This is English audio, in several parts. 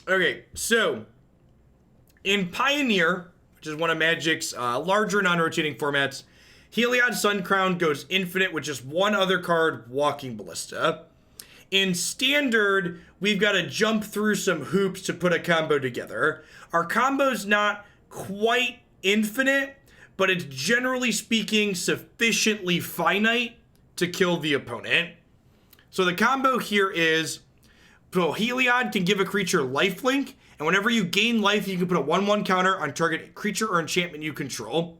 Okay, so in Pioneer, which is one of Magic's larger non-rotating formats, Heliod Sun Crown goes infinite with just one other card, Walking Ballista. In Standard, we've got to jump through some hoops to put a combo together. Our combo's not quite infinite, but it's generally speaking sufficiently finite to kill the opponent. So the combo here is, so Heliod can give a creature lifelink, and whenever you gain life, you can put a 1/1 counter on target creature or enchantment you control.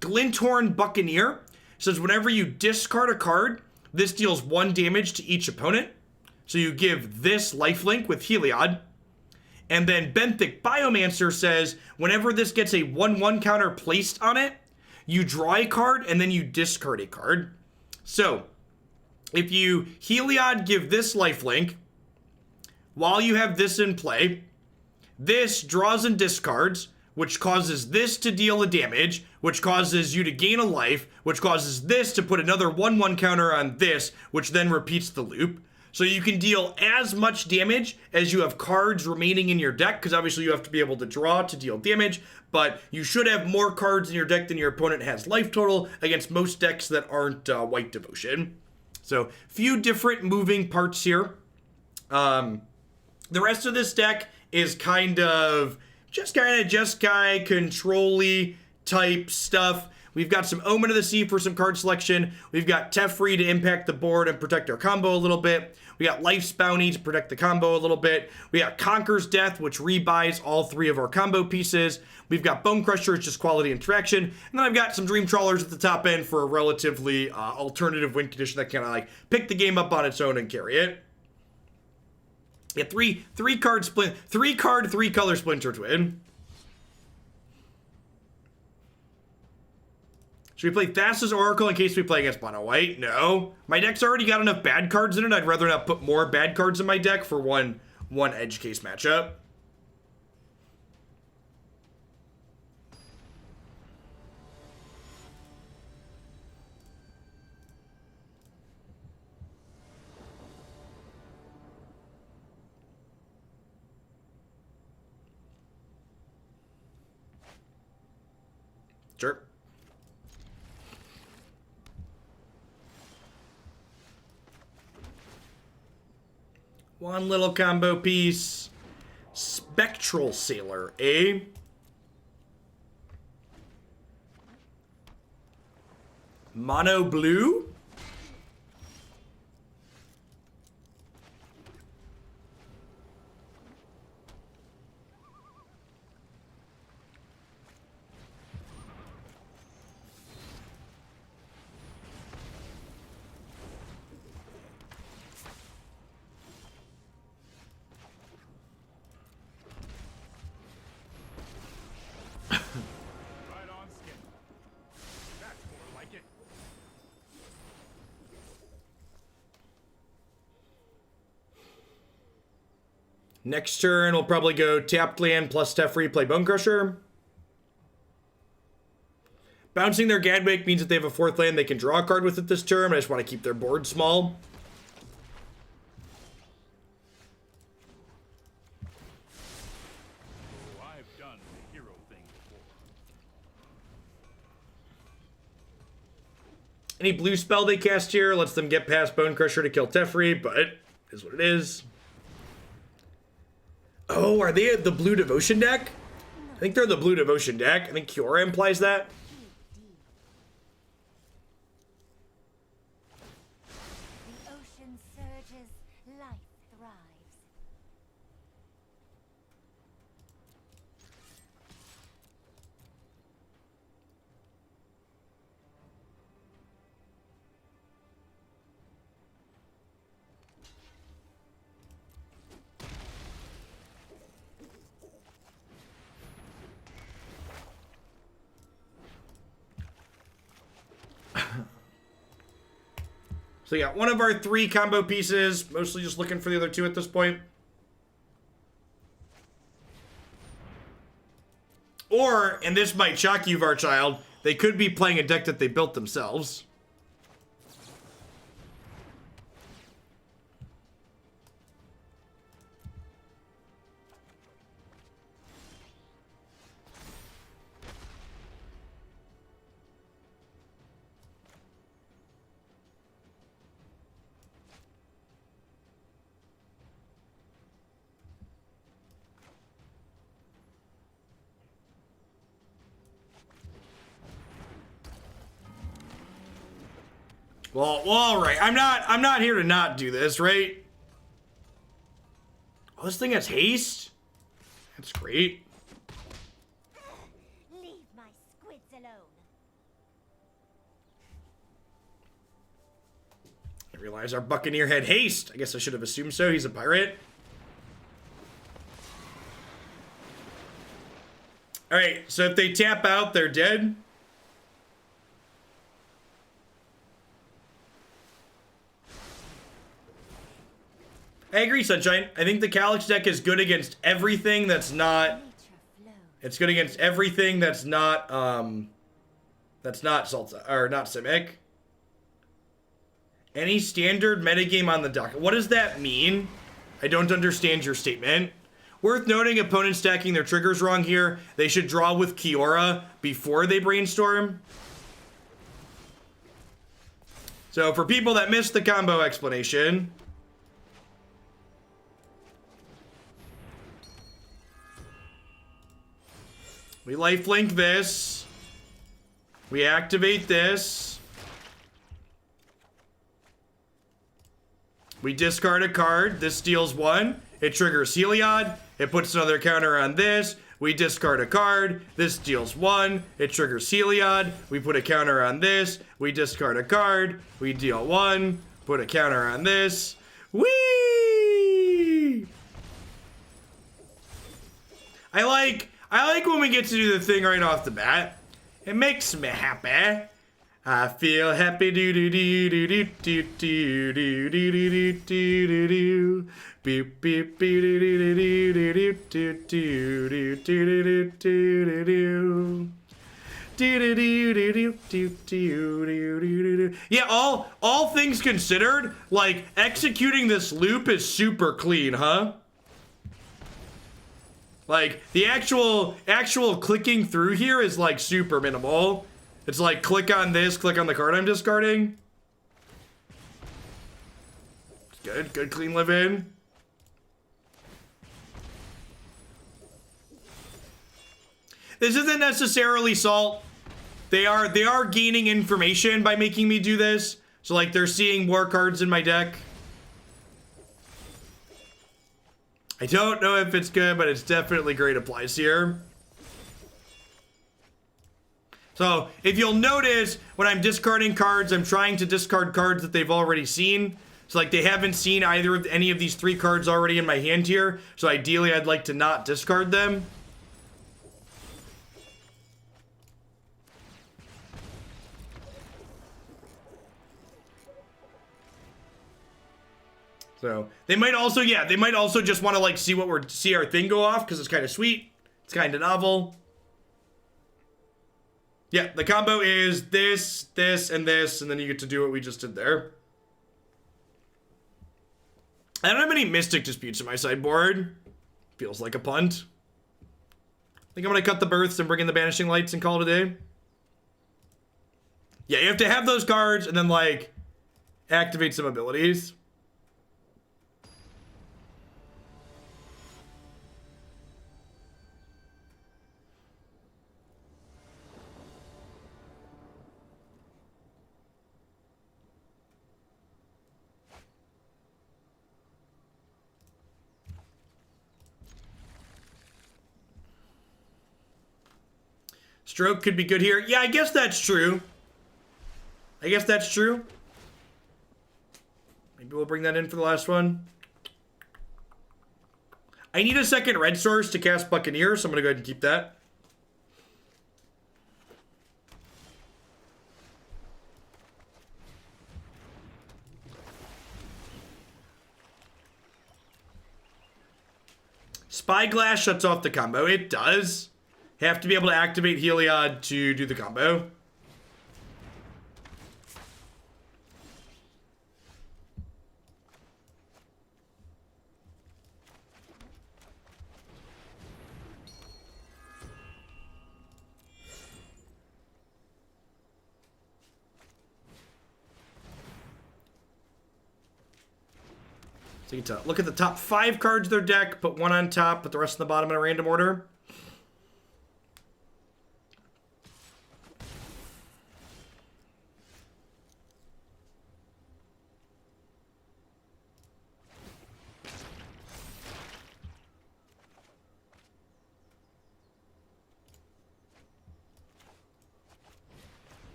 Glint-Horn Buccaneer says whenever you discard a card, this deals 1 damage to each opponent. So you give this lifelink with Heliod. And then Benthic Biomancer says whenever this gets a 1/1 counter placed on it, you draw a card and then you discard a card. So if you Heliod give this lifelink, while you have this in play, this draws and discards, which causes this to deal a damage, which causes you to gain a life, which causes this to put another 1/1 counter on this, which then repeats the loop. So you can deal as much damage as you have cards remaining in your deck, because obviously you have to be able to draw to deal damage, but you should have more cards in your deck than your opponent has life total against most decks that aren't White Devotion. So few different moving parts here. The rest of this deck is kind of Jeskai, control-y type stuff. We've got some Omen of the Sea for some card selection. We've got Teferi to impact the board and protect our combo a little bit. We got Life's Bounty to protect the combo a little bit. We got Conquer's Death, which rebuys all 3 of our combo pieces. We've got Bonecrusher, it's just quality interaction. And then I've got some Dream Trawlers at the top end for a relatively alternative win condition that kind of like pick the game up on its own and carry it. Yeah, three card, 3 color Splinter Twin. Should we play Thassa's Oracle in case we play against mono white? No. My deck's already got enough bad cards in it. I'd rather not put more bad cards in my deck for one edge case matchup. Sure. One little combo piece. Spectral Sailor, eh? Mono blue? Next turn, we'll probably go tapped land plus Teferi, play Bonecrusher. Bouncing their Gadwake means that they have a 4th land they can draw a card with it this turn. I just want to keep their board small. I've done the hero thing before. Any blue spell they cast here lets them get past Bonecrusher to kill Teferi, but it is what it is. Oh, are they the blue devotion deck? I think they're the blue devotion deck. I think Kiora implies that. The ocean surges, life thrives. So yeah, one of our 3 combo pieces, mostly just looking for the other 2 at this point. Or, and this might shock you, Varchild, they could be playing a deck that they built themselves. Well, all right. I'm not here to not do this, right? Oh, this thing has haste? That's great. Leave my squids alone. I realize our Buccaneer had haste. I guess I should have assumed so. He's a pirate. Alright, so if they tap out, they're dead. I agree, Sunshine. I think the Calyx deck is good against everything that's not... It's good against everything that's not, Salta, or not Simic. Any standard metagame on the docket. What does that mean? I don't understand your statement. Worth noting, opponents stacking their triggers wrong here. They should draw with Kiora before they brainstorm. So for people that missed the combo explanation... We lifelink this. We activate this. We discard a card. This deals 1. It triggers Heliod. It puts another counter on this. We discard a card. This deals 1. It triggers Heliod. We put a counter on this. We discard a card. We deal 1. Put a counter on this. Whee! I like when we get to do the thing right off the bat. It makes me happy. I feel happy do do do do do do do do do do do do do. Beep beep beep do do do do do do do do do do do. Yeah, all things considered, like executing this loop is super clean, huh? Like, the actual clicking through here is, like, super minimal. It's like, click on this, click on the card I'm discarding. It's good clean live in. This isn't necessarily salt. They are gaining information by making me do this. So, like, they're seeing more cards in my deck. I don't know if it's good, but it's definitely great applies here. So, if you'll notice, when I'm discarding cards, I'm trying to discard cards that they've already seen. So, like, they haven't seen either of any of these 3 cards already in my hand here. So, ideally, I'd like to not discard them. So they might also, yeah, they might also just want to like see our thing go off because it's kind of sweet. It's kind of novel. Yeah, the combo is this, this, and this, and then you get to do what we just did there. I don't have any Mystic Disputes in my sideboard. Feels like a punt. I think I'm gonna cut the Births and bring in the Banishing Lights and call it a day. Yeah, you have to have those cards and then like activate some abilities. Stroke could be good here. Yeah, I guess that's true. I guess that's true. Maybe we'll bring that in for the last one. I need a second red source to cast Buccaneer, so I'm going to go ahead and keep that. Spyglass shuts off the combo. It does. Have to be able to activate Heliod to do the combo. So you get to look at the top 5 cards of their deck, put 1 on top, put the rest on the bottom in a random order.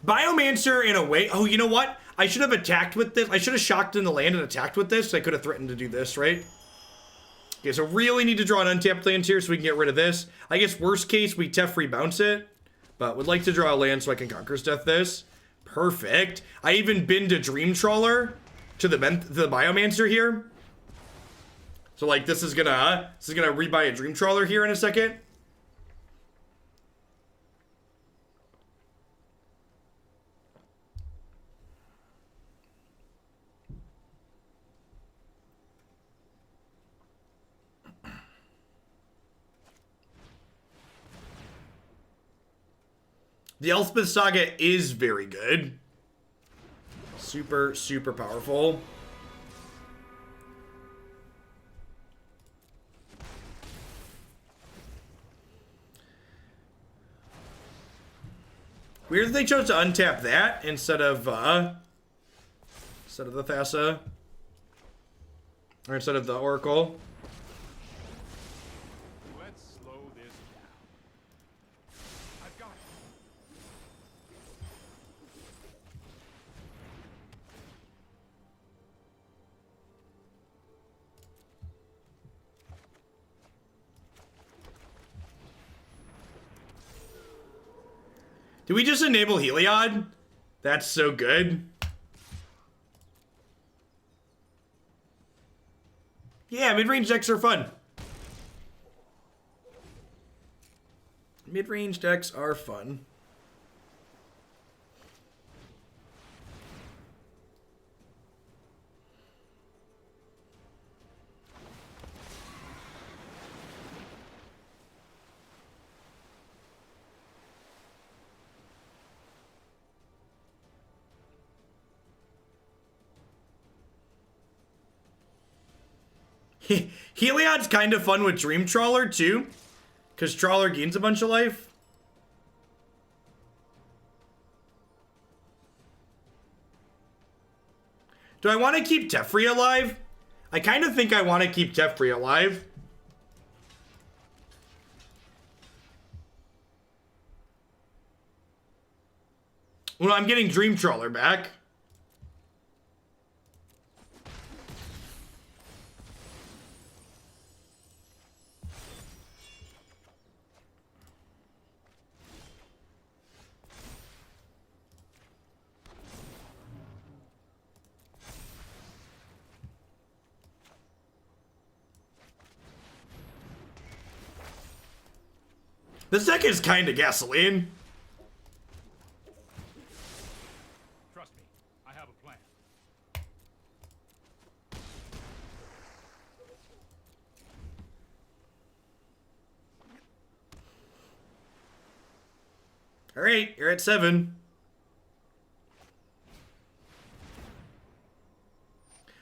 Biomancer in a way. Oh, you know what? I should have attacked with this. I should have shocked in the land and attacked with this. I could have threatened to do this, right? Okay, so really need to draw an untapped land here so we can get rid of this. I guess worst case, we Teferi bounce it. But would like to draw a land so I can Conqueror's Death this. Perfect. I even been to Dream Trawler to the Biomancer here. So like this is gonna rebuy a Dream Trawler here in a second. The Elspeth Saga is very good. Super, super powerful. Weird that they chose to untap that instead of the Thassa. Or instead of the Oracle. Let's slow this down. I've got it. Did we just enable Heliod? That's so good. Yeah, mid-range decks are fun. Mid-range decks are fun. Heliod's kind of fun with Dream Trawler too, because Trawler gains a bunch of life. Do I want to keep Teferi alive? I kind of think I want to keep Teferi alive. Well, I'm getting Dream Trawler back. This deck is kind of gasoline. Trust me, I have a plan. All right, you're at 7.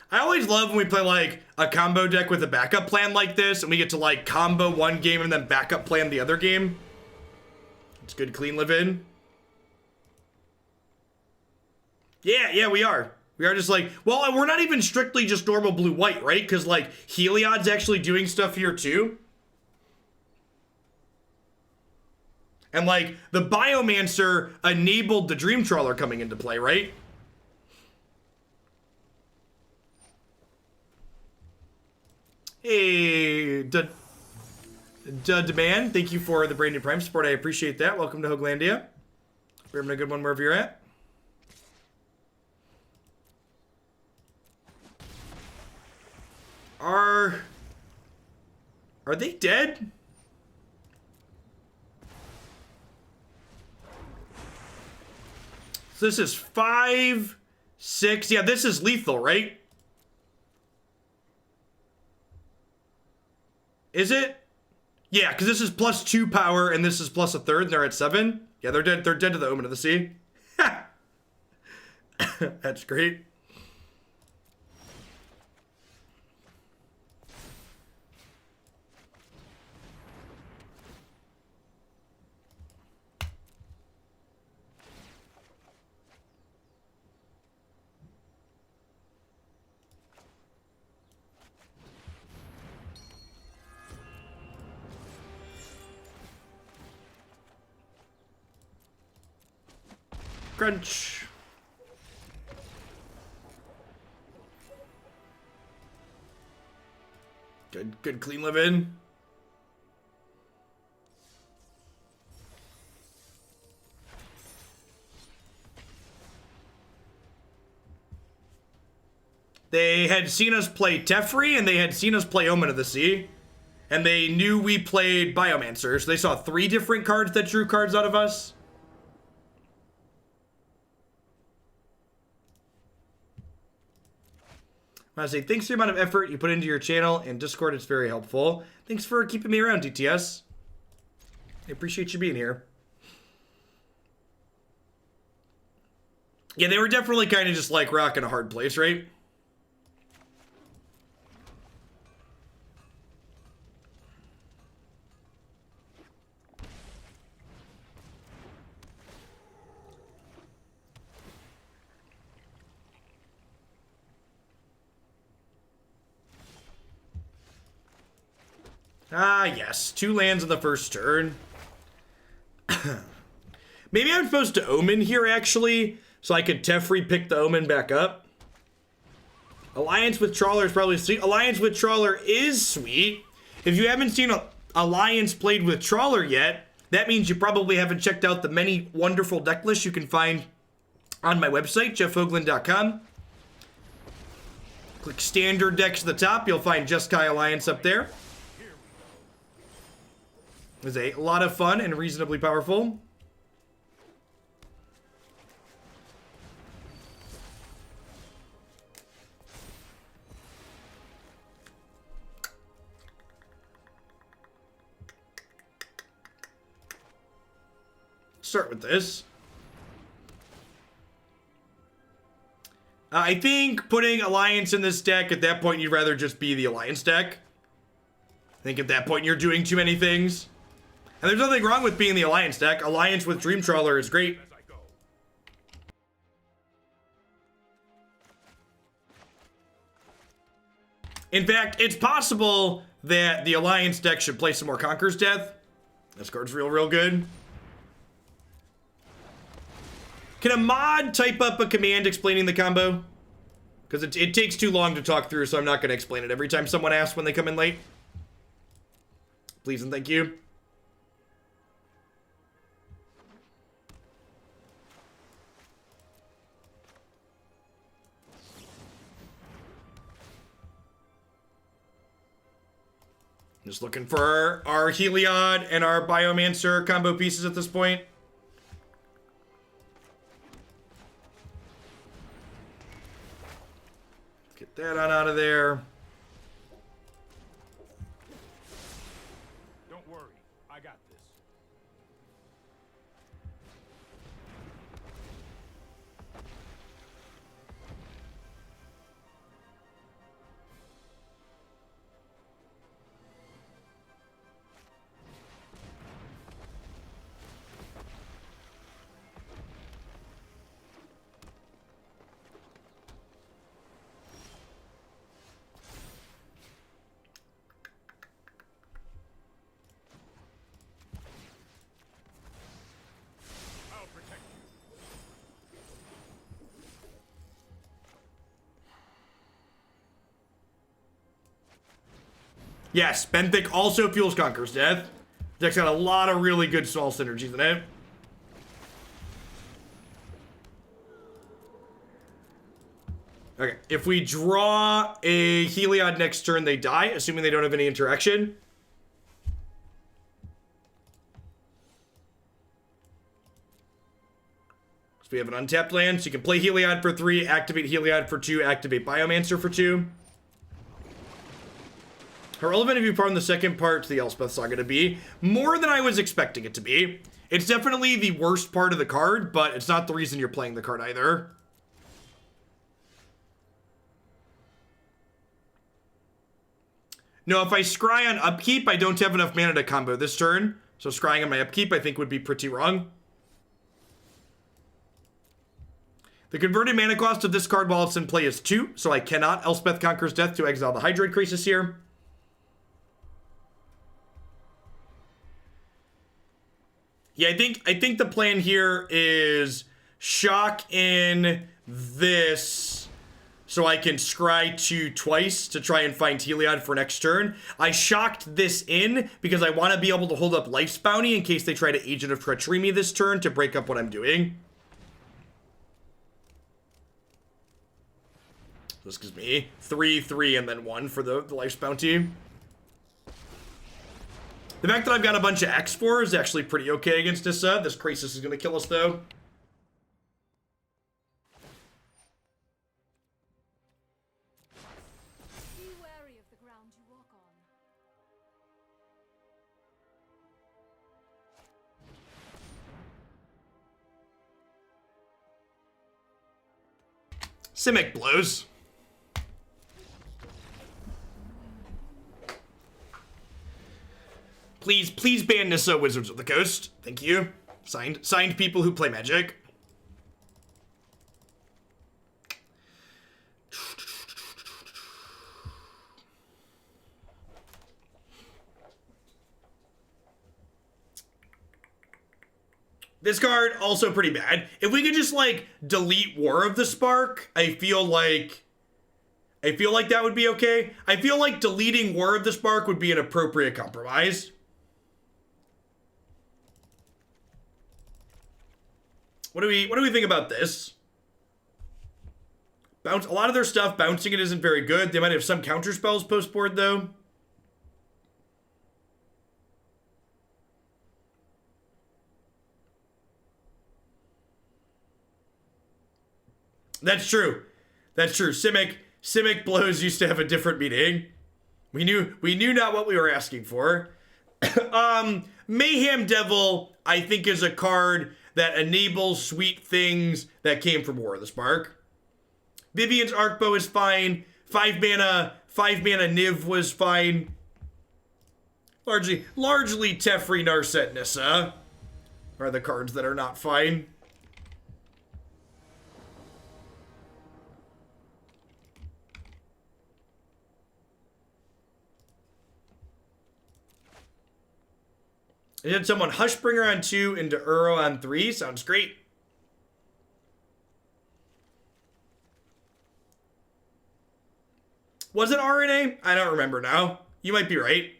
I always love when we play like a combo deck with a backup plan like this and we get to like combo one game and then backup plan the other game. It's good clean live in. Yeah, we are. We are just like, well, we're not even strictly just normal blue-white, right? Because like Heliod's actually doing stuff here too. And like the Biomancer enabled the Dream Trawler coming into play, right? Hey, Demand, thank you for the brand new Prime support. I appreciate that. Welcome to Hoaglandia. We're having a good one wherever you're at. Are they dead? So this is 5, 6. Yeah, this is lethal, right? Is it? Yeah, because this is +2 power and this is +1/3 and they're at 7. Yeah, they're dead. They're dead to the Omen of the Sea. That's great. Crunch. Good clean live in. They had seen us play Teferi, and they had seen us play Omen of the Sea. And they knew we played Biomancer, so they saw 3 different cards that drew cards out of us. I want to say thanks for the amount of effort you put into your channel and Discord. It's very helpful. Thanks for keeping me around, DTS. I appreciate you being here. Yeah, they were definitely kind of just like rocking a hard place, right? Ah, yes. 2 lands in the first turn. Maybe I'm supposed to Omen here, actually, so I could Teferi pick the Omen back up. Alliance with Trawler is probably sweet. Alliance with Trawler is sweet. If you haven't seen Alliance played with Trawler yet, that means you probably haven't checked out the many wonderful deck lists you can find on my website, jeffhoagland.com. Click Standard Decks at the top. You'll find Jeskai Alliance up there. It was a lot of fun and reasonably powerful. Start with this. I think putting Alliance in this deck, at that point, you'd rather just be the Alliance deck. I think at that point, you're doing too many things. And there's nothing wrong with being the Alliance deck. Alliance with Dream Trawler is great. In fact, it's possible that the Alliance deck should play some more Conqueror's Death. This card's real good. Can a mod type up a command explaining the combo? Because it takes too long to talk through, so I'm not going to explain it every time someone asks when they come in late. Please and thank you. Just looking for our Heliod and our Biomancer combo pieces at this point. Get that on out of there. Don't worry, I got this. Yes, Benthic also fuels Conqueror's Death. Deck's got a lot of really good small synergies in it. Okay, if we draw a Heliod next turn, they die, assuming they don't have any interaction. So we have an untapped land, so you can play Heliod for 3, activate Heliod for 2, activate Biomancer for 2. How relevant have you found the second part to the Elspeth saga to be? More than I was expecting it to be. It's definitely the worst part of the card, but it's not the reason you're playing the card either. No, if I scry on upkeep, I don't have enough mana to combo this turn. So scrying on my upkeep, I think, would be pretty wrong. The converted mana cost of this card while it's in play is 2, so I cannot Elspeth Conqueror's Death to exile the Hydroid Crisis here. Yeah, I think the plan here is shock in this so I can scry 2 twice to try and find Heliod for next turn. I shocked this in because I want to be able to hold up Life's Bounty in case they try to Agent of Treachery me this turn to break up what I'm doing. This gives me 3, 3, and then 1 for the Life's Bounty. The fact that I've got a bunch of X4 is actually pretty okay against Nissa. This Crisis is going to kill us, though. Be wary of the ground you walk on. Simic blows. Please ban Nissa Wizards of the Coast. Thank you. Signed people who play Magic. This card, also pretty bad. If we could just, like, delete War of the Spark, I feel like that would be okay. I feel like deleting War of the Spark would be an appropriate compromise. What do we think about this? A lot of their stuff, bouncing it isn't very good. They might have some counter spells post board though. That's true. That's true. Simic blows used to have a different meaning. We knew not what we were asking for. Mayhem Devil, I think, is a card that enables sweet things that came from War of the Spark. Vivian's Arcbow is fine. 5 mana Niv was fine. Largely Teferi, Narset, Nissa are the cards that are not fine. I did someone Hushbringer on 2 into Uro on 3. Sounds great. Was it RNA? I don't remember now. You might be right.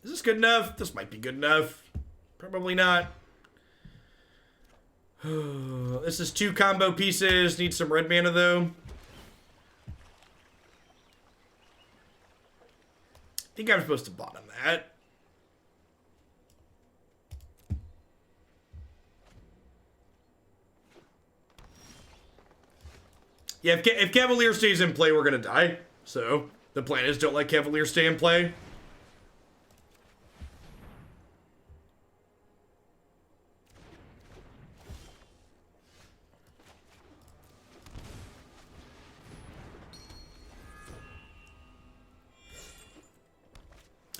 Is this good enough? This might be good enough. Probably not. This is 2 combo pieces. Need some red mana though. I think I'm supposed to bottom that. Yeah, if Cavalier stays in play, we're gonna die. So the plan is don't let Cavalier stay in play.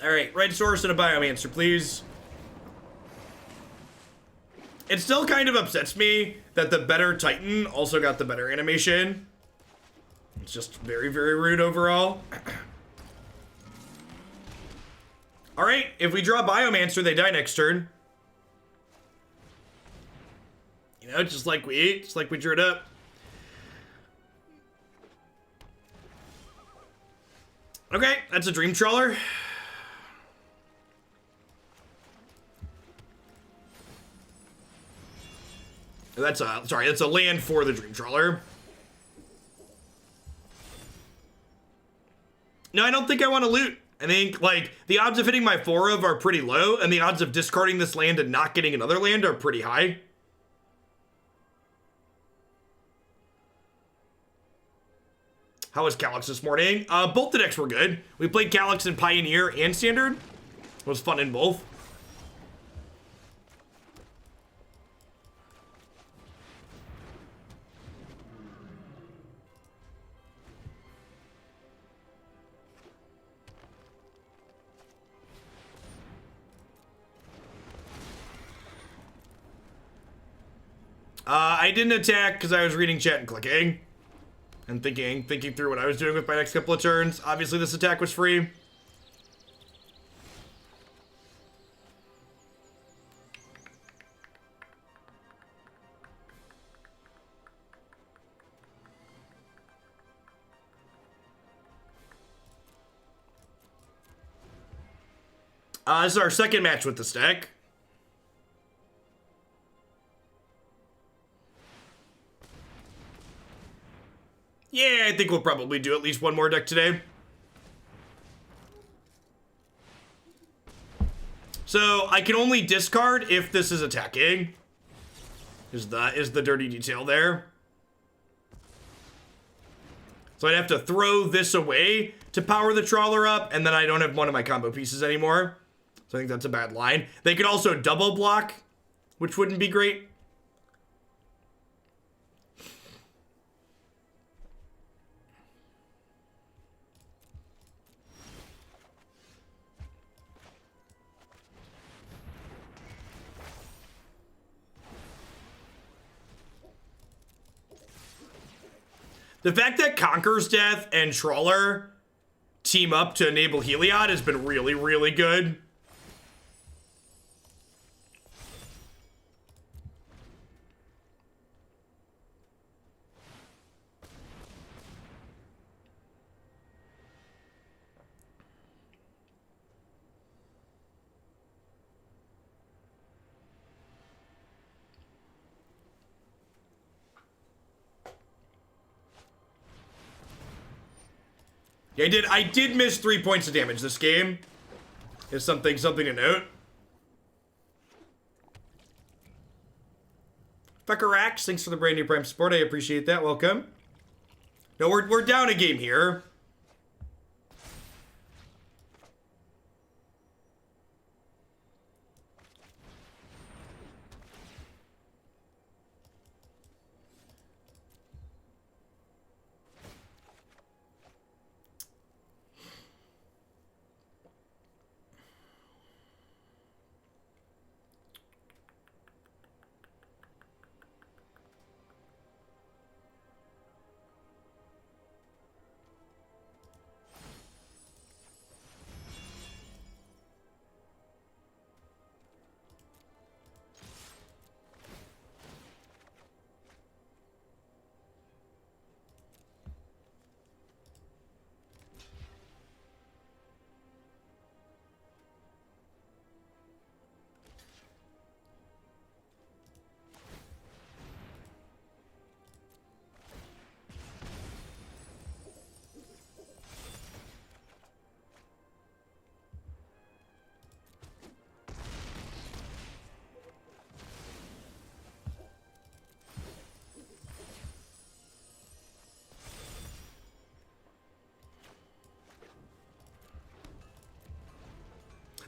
Alright, red source and a Biomancer, please. It still kind of upsets me that the better Titan also got the better animation. It's just very, very rude overall. Alright, if we draw Biomancer, they die next turn. You know, just like we drew it up. Okay, that's a Dream Trawler. That's a land for the Dream Trawler. No, I don't think I want to loot. I think, like, the odds of hitting my 4 of are pretty low, and the odds of discarding this land and not getting another land are pretty high. How was Calyx this morning? Both the decks were good. We played Calyx in Pioneer and Standard. It was fun in both. I didn't attack because I was reading chat and clicking. and thinking through what I was doing with my next couple of turns. Obviously, this attack was free. This is our second match with this deck. Yeah, I think we'll probably do at least one more deck today. So I can only discard if this is attacking. Is the dirty detail there? So I'd have to throw this away to power the Trawler up, and then I don't have one of my combo pieces anymore. So I think that's a bad line. They could also double block, which wouldn't be great. The fact that Conquer's Death and Trawler team up to enable Heliod has been really, really good. Yeah, I did miss 3 points of damage this game. Is something to note. Fuckerax, thanks for the brand new Prime support. I appreciate that. Welcome. No, we're down a game here.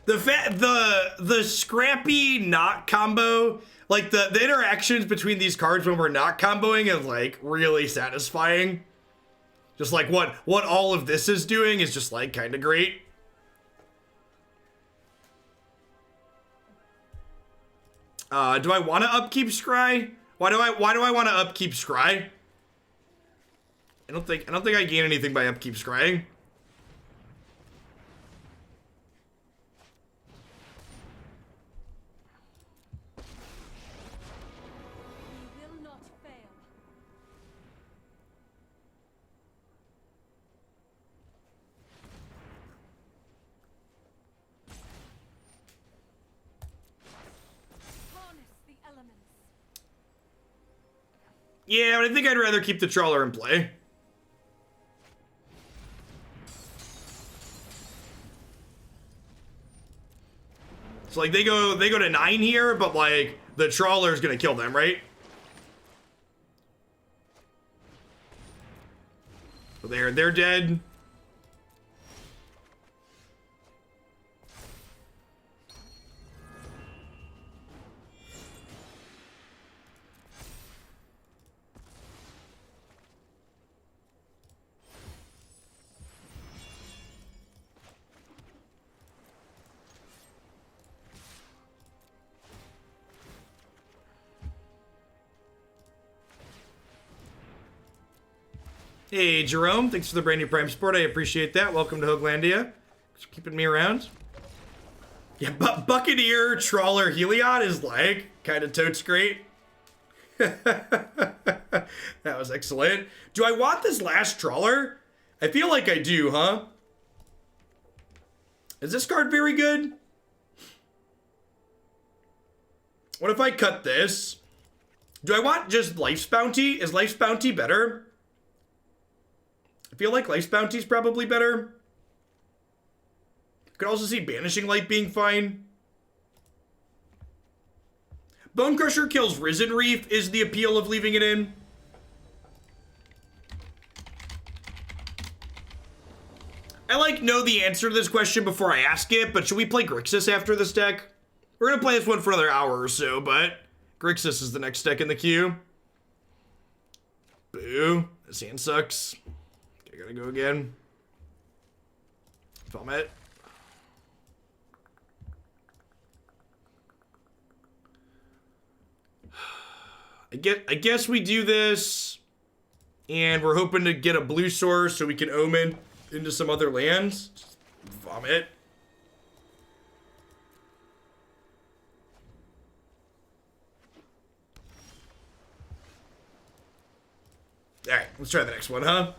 The scrappy not combo, like the interactions between these cards when we're not comboing is like really satisfying. Just like what all of this is doing is just like kind of great. Do I want to upkeep Scry? Why do I want to upkeep Scry? I don't think I gain anything by upkeep Scrying. Yeah, but I think I'd rather keep the Trawler in play. So like they go to 9 here, but like the Trawler's gonna kill them, right? So they're dead. Hey, Jerome. Thanks for the brand new Prime Support. I appreciate that. Welcome to Hoaglandia. Thanks for keeping me around. Yeah, Buccaneer, Trawler, Heliod is like kind of totes great. That was excellent. Do I want this last Trawler? I feel like I do, huh? Is this card very good? What if I cut this? Do I want just Life's Bounty? Is Life's Bounty better? I feel like Life's Bounty is probably better. Could also see Banishing Light being fine. Bonecrusher kills Risen Reef is the appeal of leaving it in. I like know the answer to this question before I ask it, but should we play Grixis after this deck? We're gonna play this one for another hour or so, but Grixis is the next deck in the queue. Boo. This hand sucks. Okay, gotta go again. Vomit. I guess we do this, and we're hoping to get a blue source so we can Omen into some other lands. Just vomit. Alright, let's try the next one, huh?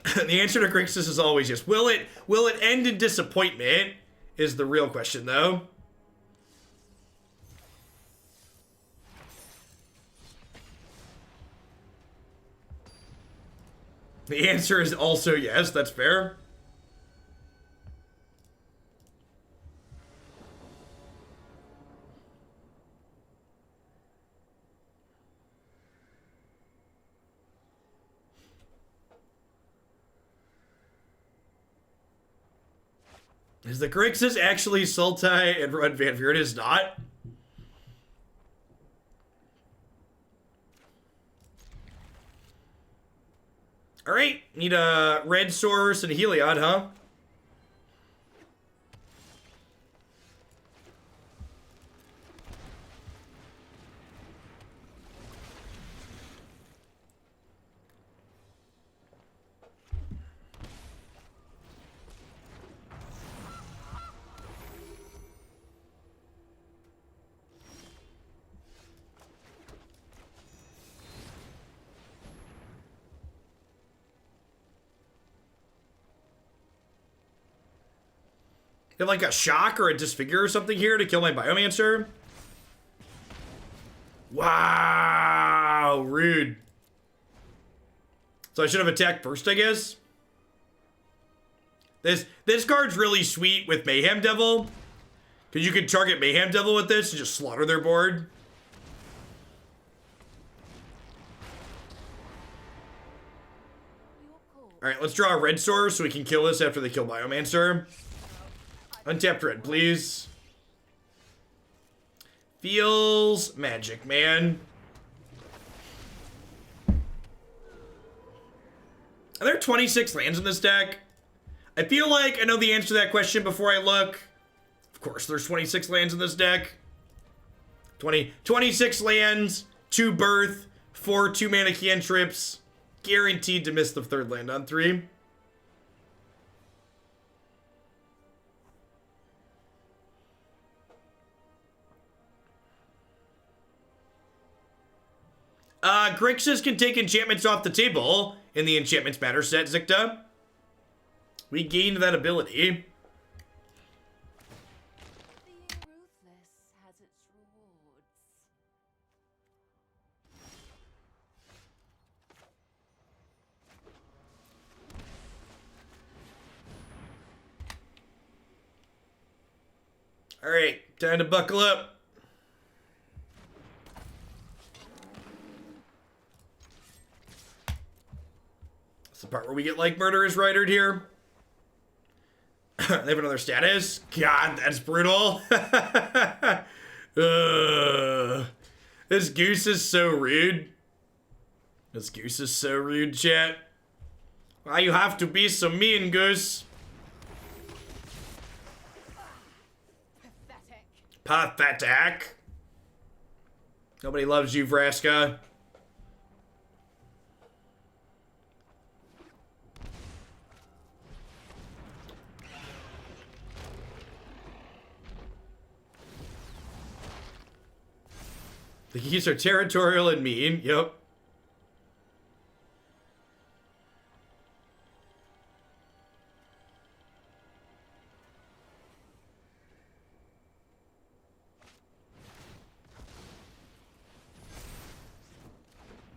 The answer to Grixis is always yes. Will it end in disappointment? Is the real question, though. The answer is also yes, that's fair. Is the Grixis actually Sultai and Run Vanfear? It is not. Alright, need a red source and a Heliod, huh? Have like a shock or a disfigure or something here to kill my Biomancer? Wow, rude. So I should have attacked first, I guess. This card's really sweet with Mayhem Devil, because you can target Mayhem Devil with this and just slaughter their board. Alright, let's draw a red source so we can kill this after they kill Biomancer. Untapped red, please. Feels magic, man. Are there 26 lands in this deck? I feel like I know the answer to that question before I look. Of course, there's 26 lands in this deck. 26 lands, 2 birth, 4 2-mana cantrips. Guaranteed to miss the third land on 3. Grixis can take enchantments off the table in the Enchantments Matter set, Zikta. We gained that ability. Being ruthless has its rewards. Alright, time to buckle up. The part where we get like Murderous Ridered here. They have another status. God, that's brutal. This goose is so rude. This goose is so rude, chat. Why you have to be so mean, goose? Pathetic. Pathetic. Nobody loves you, Vraska. The geese are territorial and mean. Yep.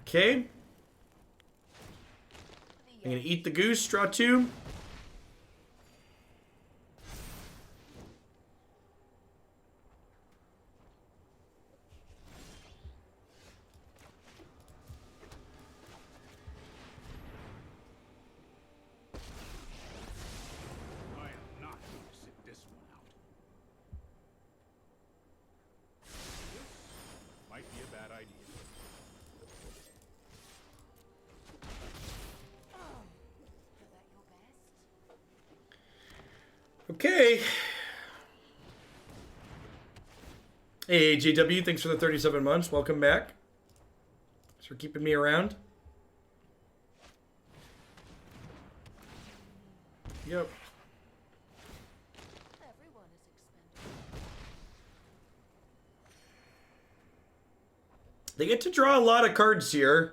Okay. I'm gonna eat the goose, draw 2. I am not going to sit this one out. This might be a bad idea. Is that your best? Okay. Hey, JW, thanks for the 37 months. Welcome back. Thanks for keeping me around. Yep. Everyone is expendable. They get to draw a lot of cards here.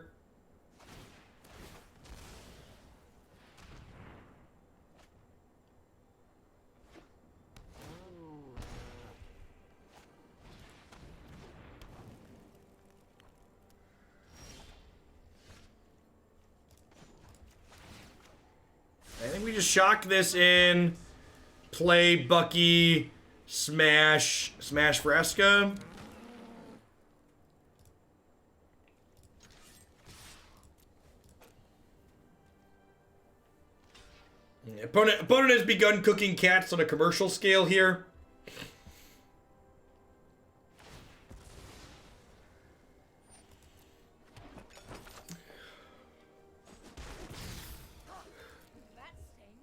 I think we just shock this in, play Bucky, smash Vraska. Opponent has begun cooking cats on a commercial scale here. That stings.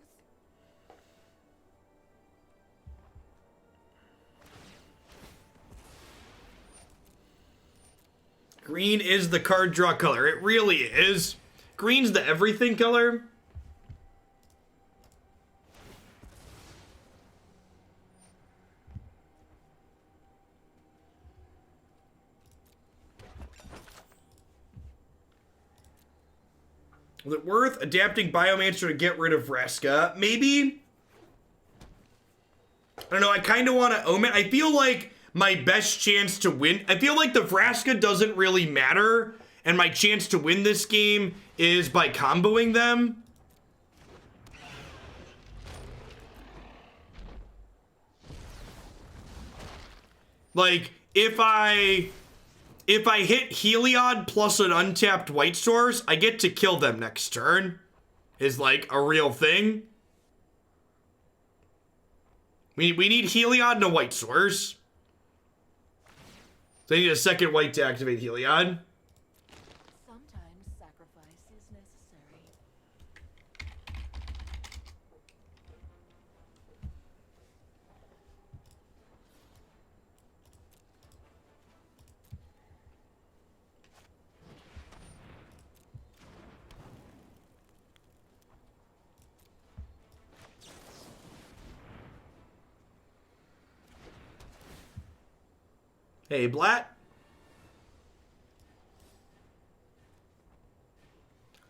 Green is the card draw color. It really is. Green's the everything color. Was it worth adapting Biomancer to get rid of Vraska? Maybe? I don't know, I kind of want to Omen. I feel like my best chance to win... I feel like the Vraska doesn't really matter, and my chance to win this game is by comboing them. Like, if I hit Heliod plus an untapped White Source, I get to kill them next turn. Is like a real thing. We need Heliod and a White Source. So I need a second white to activate Heliod. Sometimes sacrifice is necessary. Hey, Blatt.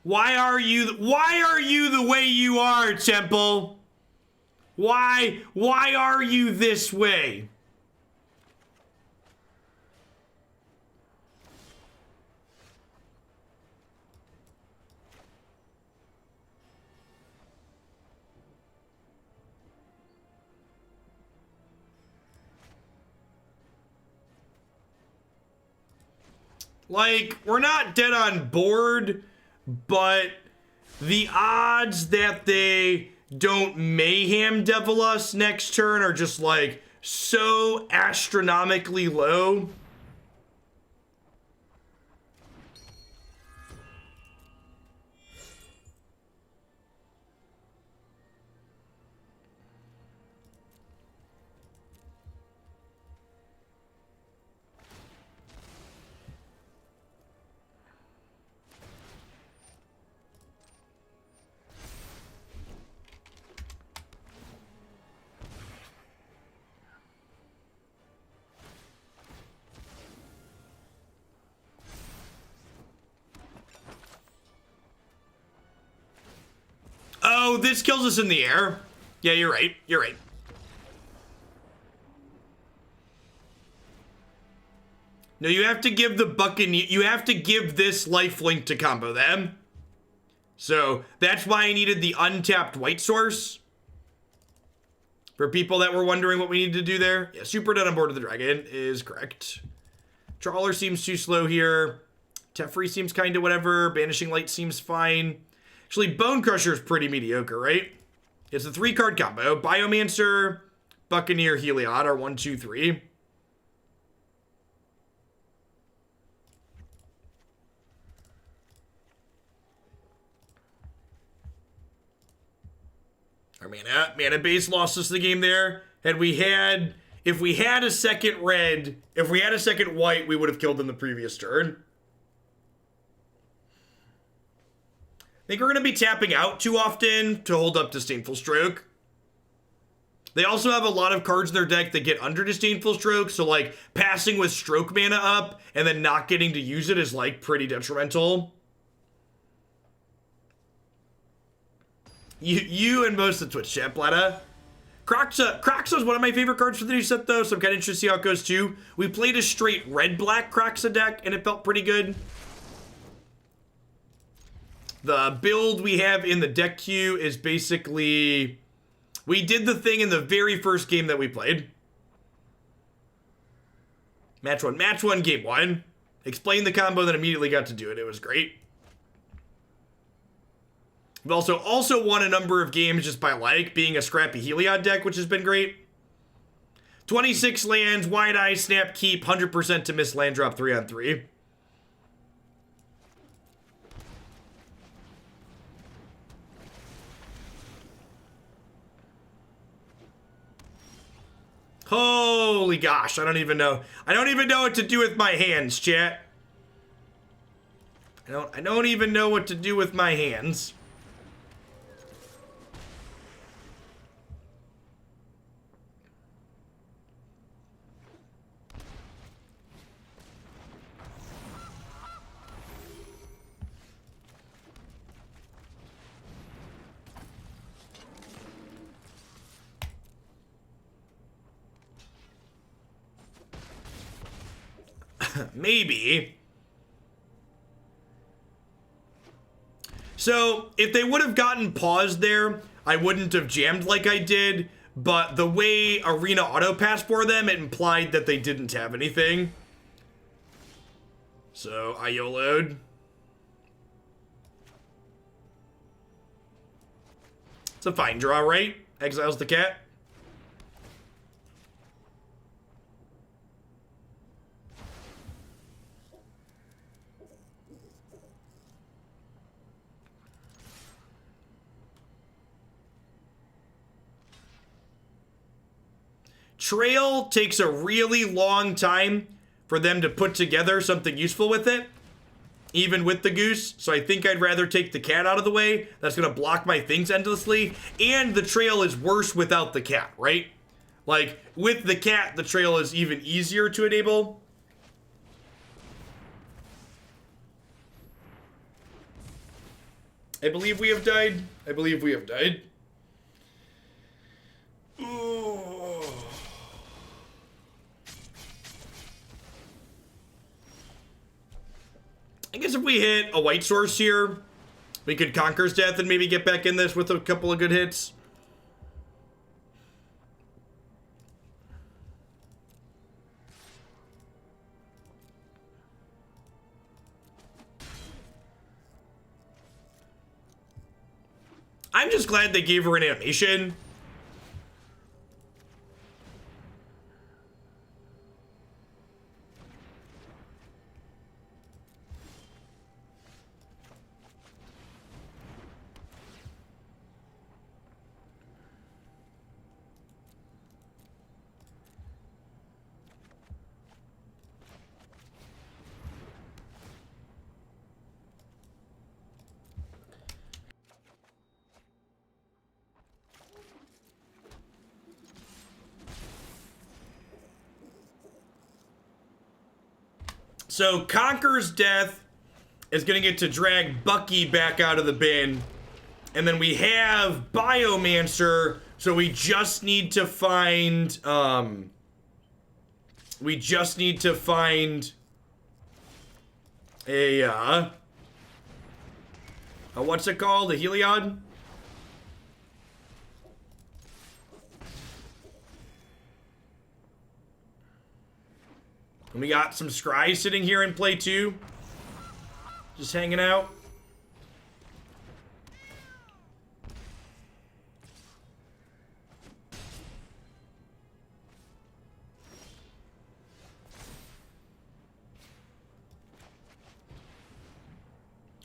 Why are you the way you are, Temple? Why are you this way? Like, we're not dead on board, but the odds that they don't Mayhem Devil us next turn are just, like, so astronomically low. this kills us in the air. Yeah, you're right. You're right. No, you have to give the Buccaneer, you have to give this lifelink to combo them. So that's why I needed the untapped white source. For people that were wondering what we needed to do there. Yeah, super dead on board of the dragon is correct. Trawler seems too slow here. Teferi seems kind of whatever. Banishing Light seems fine. Actually, Bonecrusher is pretty mediocre, right? It's a 3-card combo. Biomancer, Buccaneer, Heliod are 1, 2, 3. Our mana base lost us the game there. If we had a second red, if we had a second white, we would have killed them the previous turn. I think we're going to be tapping out too often to hold up Disdainful Stroke. They also have a lot of cards in their deck that get under Disdainful Stroke, so like passing with Stroke mana up and then not getting to use it is like pretty detrimental. You and most of the Twitch chat, Blada. Croxa is one of my favorite cards for the new set, though, so I'm kind of interested to see how it goes, too. We played a straight red-black Croxa deck, and it felt pretty good. The build we have in the deck queue is basically... We did the thing in the very first game that we played. Match 1, game 1. Explained the combo, then immediately got to do it. It was great. We've also won a number of games just by like being a scrappy Heliod deck, which has been great. 26 lands, Wide Eye, Snap, Keep, 100% to miss land drop 3 on 3. Holy gosh, I don't even know. I don't even know what to do with my hands, chat. I don't even know what to do with my hands. Maybe. So, if they would have gotten paused there, I wouldn't have jammed like I did, but the way Arena auto-passed for them, it implied that they didn't have anything. So, I YOLO'd. It's a fine draw, right? Exiles the cat. Trail takes a really long time for them to put together something useful with it, even with the goose. So I think I'd rather take the cat out of the way. That's going to block my things endlessly. And the trail is worse without the cat, right? Like, with the cat, the trail is even easier to enable. I believe we have died. I believe we have died. Ooh. I guess if we hit a white source here, we could Conquer's Death and maybe get back in this with a couple of good hits. I'm just glad they gave her an animation. So Conquer's Death is going to get to drag Bucky back out of the bin And then we have Biomancer, so we just need to find, a what's it called? A Heliod? And we got some Scry sitting here in play too. Just hanging out.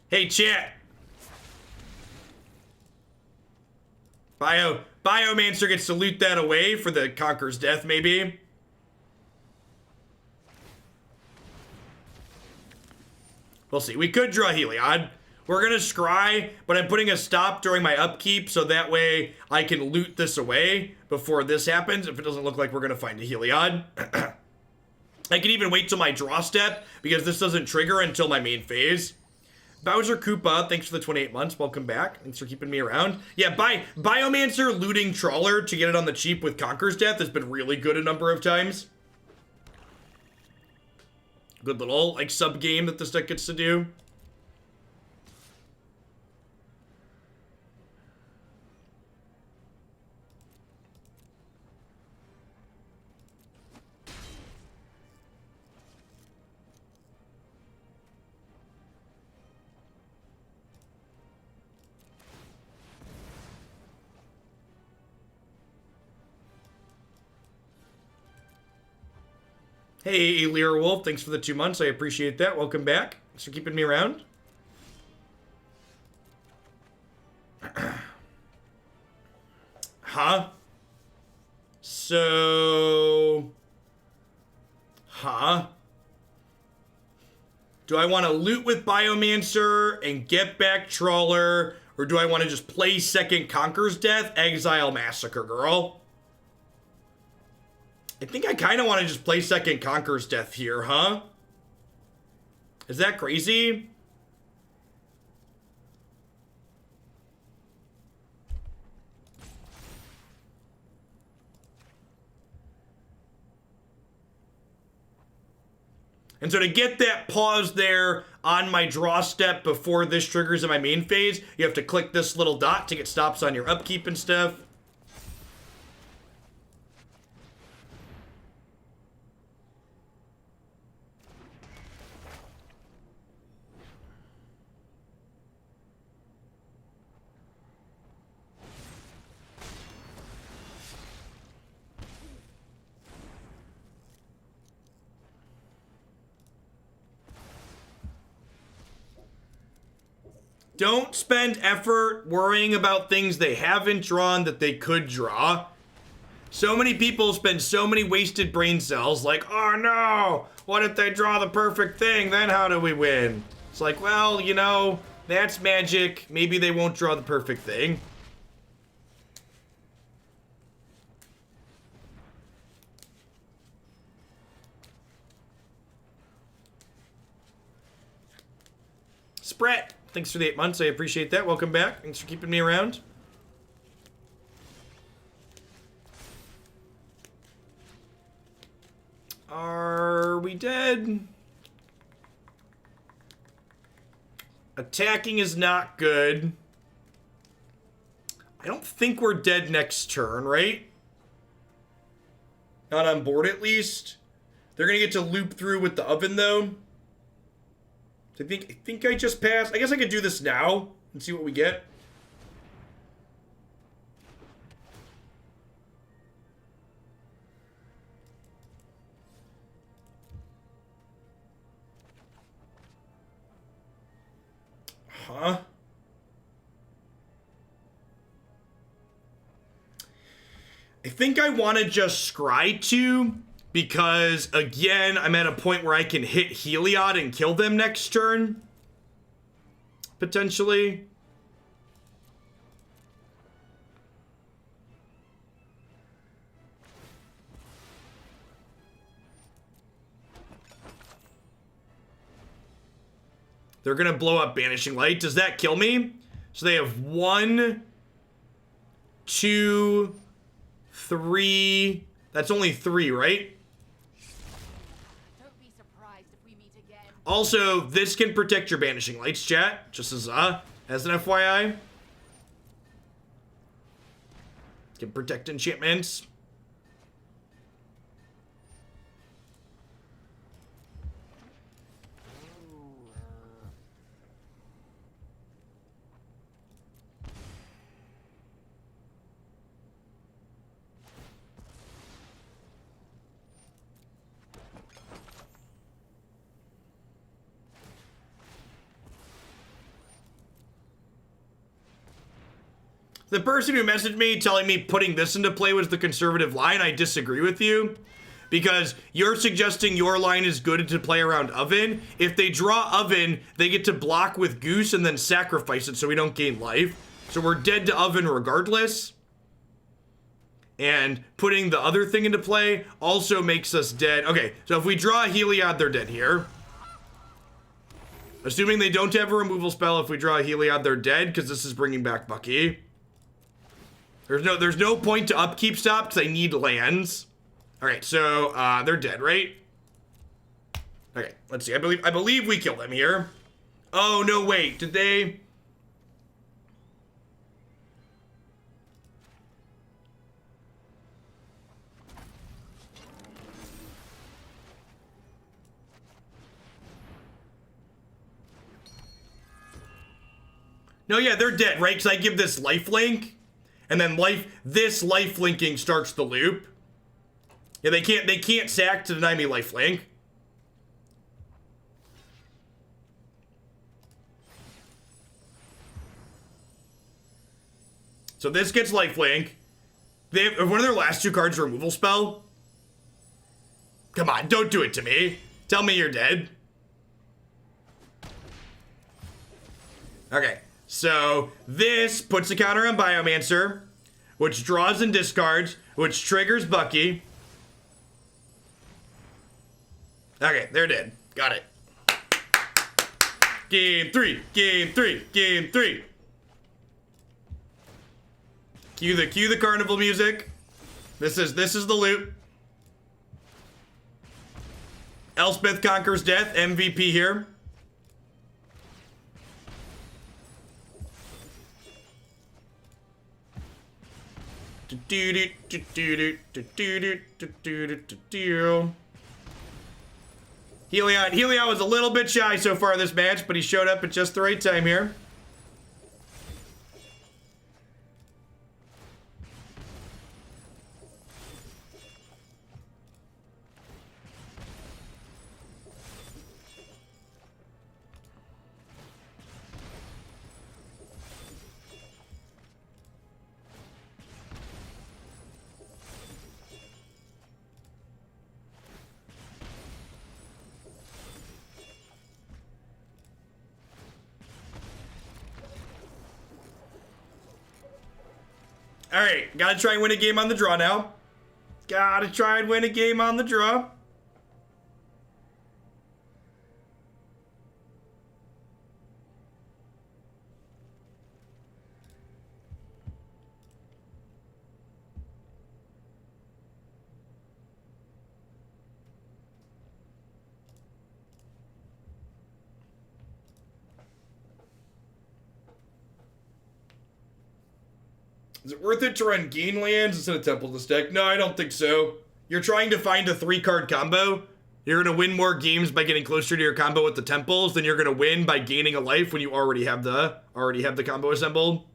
Hey, chat. Biomancer gets to loot that away for the Conqueror's Death, maybe. We'll see. We could draw Heliod. We're gonna scry, but I'm putting a stop during my upkeep so that way I can loot this away before this happens if it doesn't look like we're gonna find a Heliod. I can even wait till my draw step because this doesn't trigger until my main phase. Bowser Koopa, thanks for the 28 months. Welcome back. Thanks for keeping me around. Yeah, Biomancer looting Trawler to get it on the cheap with Conqueror's Death has been really good a number of times. Good little, like, sub-game that this deck gets to do. Hey, Lear Wolf, thanks for the 2 months. I appreciate that. Welcome back. Thanks for keeping me around. Huh? So... Huh? Do I want to loot with Biomancer and get back Trawler, or do I want to just play second Conqueror's Death, Exile Massacre Girl? I think I kind of want to just play second Conqueror's Death here, huh? Is that crazy? And so to get that pause there on my draw step before this triggers in my main phase, you have to click this little dot to get stops on your upkeep and stuff. Don't spend effort worrying about things they haven't drawn that they could draw. So many people spend so many wasted brain cells like, oh no, what if they draw the perfect thing? Then how do we win? It's like, well, you know, that's Magic. Maybe they won't draw the perfect thing. Sprat, thanks for the 8 months. I appreciate that. Welcome back. Thanks for keeping me around. Are we dead? Attacking is not good. I don't think we're dead next turn, right? Not on board, at least. They're gonna get to loop through with the oven, though. I think I just passed. I guess I could do this now and see what we get. Huh? I think I want to just scry 2 because, again, I'm at a point where I can hit Heliod and kill them next turn. Potentially. They're going to blow up Banishing Light. Does that kill me? So they have 1, 2, 3. That's only 3, right? Don't be surprised if we meet again. Also, this can protect your Banishing Lights, chat. Just as an FYI. It can protect enchantments. The person who messaged me telling me putting this into play was the conservative line, I disagree with you. Because you're suggesting your line is good to play around Oven. If they draw Oven, they get to block with Goose and then sacrifice it so we don't gain life. So we're dead to Oven regardless. And putting the other thing into play also makes us dead. Okay, so if we draw a Heliod, they're dead here. Assuming they don't have a removal spell, if we draw a Heliod, they're dead because this is bringing back Bucky. There's no point to upkeep stop because I need lands. All right, so they're dead, right? Okay, let's see. I believe we killed them here. Oh no, wait, did they? No, yeah, they're dead, right? Because I give this lifelink. And then this life linking starts the loop. Yeah, they can't sack to deny me lifelink. So this gets lifelink. They have one of their last 2 cards removal spell. Come on, don't do it to me. Tell me you're dead. Okay. So this puts a counter on Biomancer, which draws and discards, which triggers Bucky. Okay, they're dead. Got it. Game 3, game 3, game 3. Cue the carnival music. This is the loop. Elspeth conquers death, MVP here. Heliod was a little bit shy so far this match, but he showed up at just the right time here. All right, gotta try and win a game on the draw now. Gotta try and win a game on the draw. Is it worth it to run gain lands instead of Temple this deck? No, I don't think so. You're trying to find a 3-card combo. You're going to win more games by getting closer to your combo with the temples than you're going to win by gaining a life when you already have the combo assembled.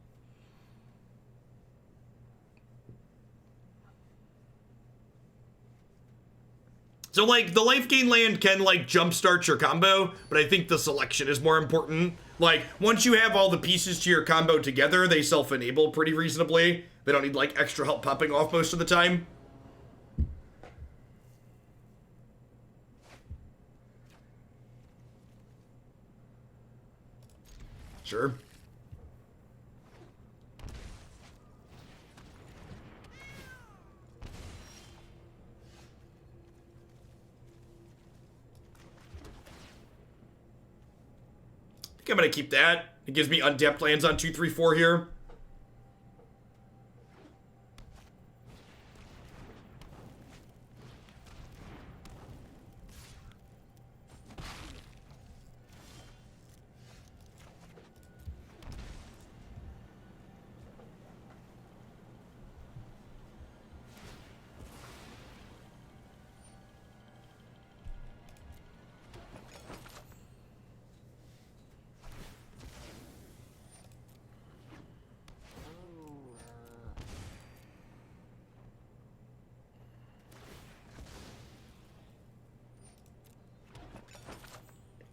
So, like, the life gain land can, like, jumpstart your combo, but I think the selection is more important. Like, once you have all the pieces to your combo together, they self-enable pretty reasonably. They don't need, like, extra help popping off most of the time. Sure. I'm gonna keep that. It gives me untapped lands on 2, 3, 4 here.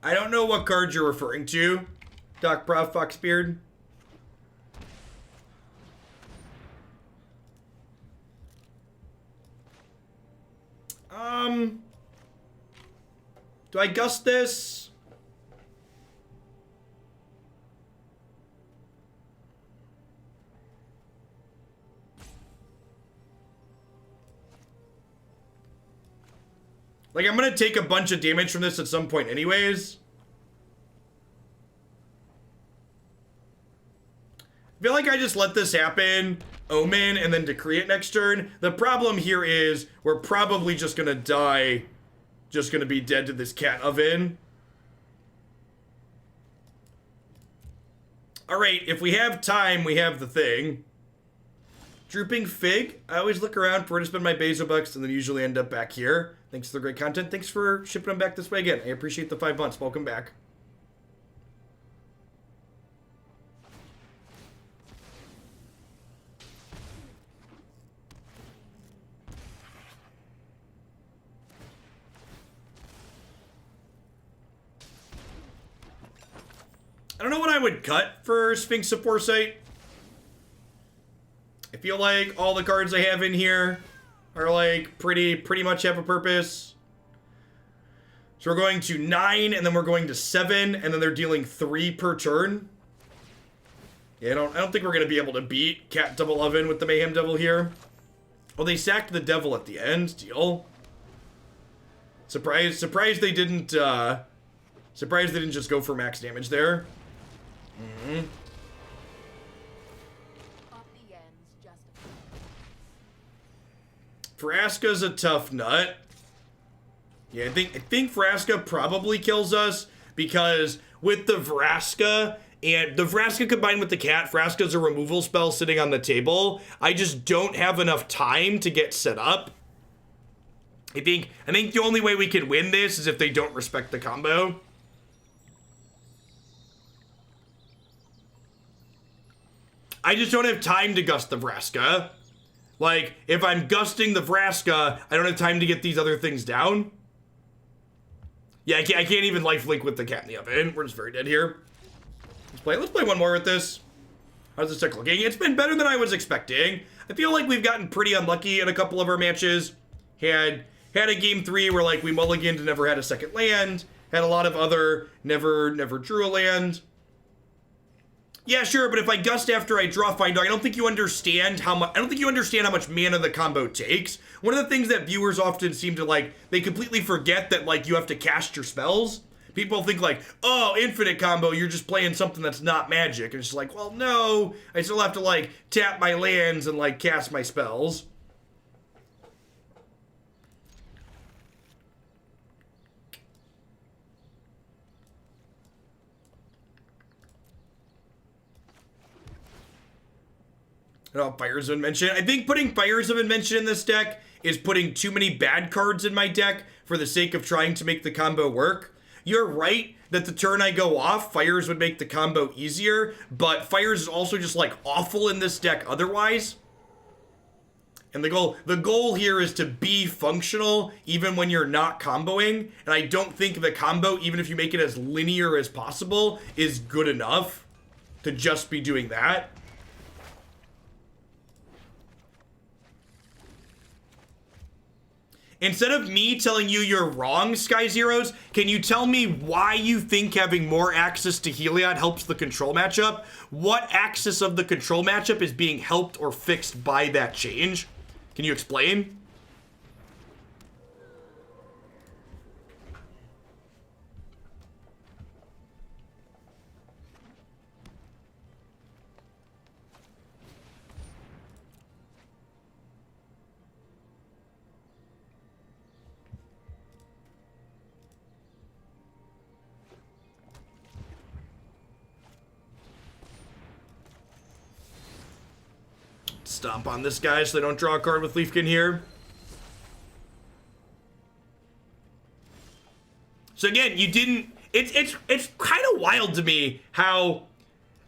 I don't know what card you're referring to, Doc Prof Foxbeard. Do I gust this? Like, I'm gonna take a bunch of damage from this at some point anyways. I feel like I just let this happen, Omen, and then decree it next turn. The problem here is we're probably just gonna die, just gonna be dead to this cat oven. Alright, if we have time, we have the thing. Drooping Fig. I always look around for where to spend my Bezo bucks and then usually end up back here. Thanks for the great content. Thanks for shipping them back this way again. I appreciate the 5 months. Welcome back. I don't know what I would cut for Sphinx of Foresight. I feel like all the cards I have in here are like pretty much have a purpose. So we're going to 9 and then we're going to 7 and then they're dealing 3 per turn. Yeah, I don't think we're gonna be able to beat Cat Double Oven with the Mayhem Devil here. Oh, they sacked the Devil at the end. Deal. Surprised they didn't just go for max damage there. Mm-hmm. Vraska's a tough nut. Yeah, I think Vraska probably kills us because with the Vraska and the Vraska combined with the cat, Vraska's a removal spell sitting on the table. I just don't have enough time to get set up. I think the only way we can win this is if they don't respect the combo. I just don't have time to gust the Vraska. Like, if I'm gusting the Vraska, I don't have time to get these other things down. Yeah, I can't even lifelink with the cat in the oven. We're just very dead here. Let's play one more with this. How's this deck looking? It's been better than I was expecting. I feel like we've gotten pretty unlucky in a couple of our matches. Had a game 3 where like we mulliganed and never had a second land. Had a lot of other never drew a land. Yeah, sure, but if I gust after I draw Find Dog, I don't think you understand how much mana the combo takes. One of the things that viewers often seem to like, they completely forget that like you have to cast your spells. People think like, oh, infinite combo, you're just playing something that's not magic. And it's just like, well, no, I still have to like tap my lands and like cast my spells. Fires of Invention. I think putting Fires of Invention in this deck is putting too many bad cards in my deck for the sake of trying to make the combo work. You're right that the turn I go off, Fires would make the combo easier, but Fires is also just like awful in this deck otherwise. And the goal here is to be functional even when you're not comboing, and I don't think the combo, even if you make it as linear as possible, is good enough to just be doing that. Instead of me telling you you're wrong, Sky Zeros, can you tell me why you think having more access to Heliod helps the control matchup? What axis of the control matchup is being helped or fixed by that change? Can you explain? Stomp on this guy so they don't draw a card with Leafkin here. So again, you didn't. It's kind of wild to me how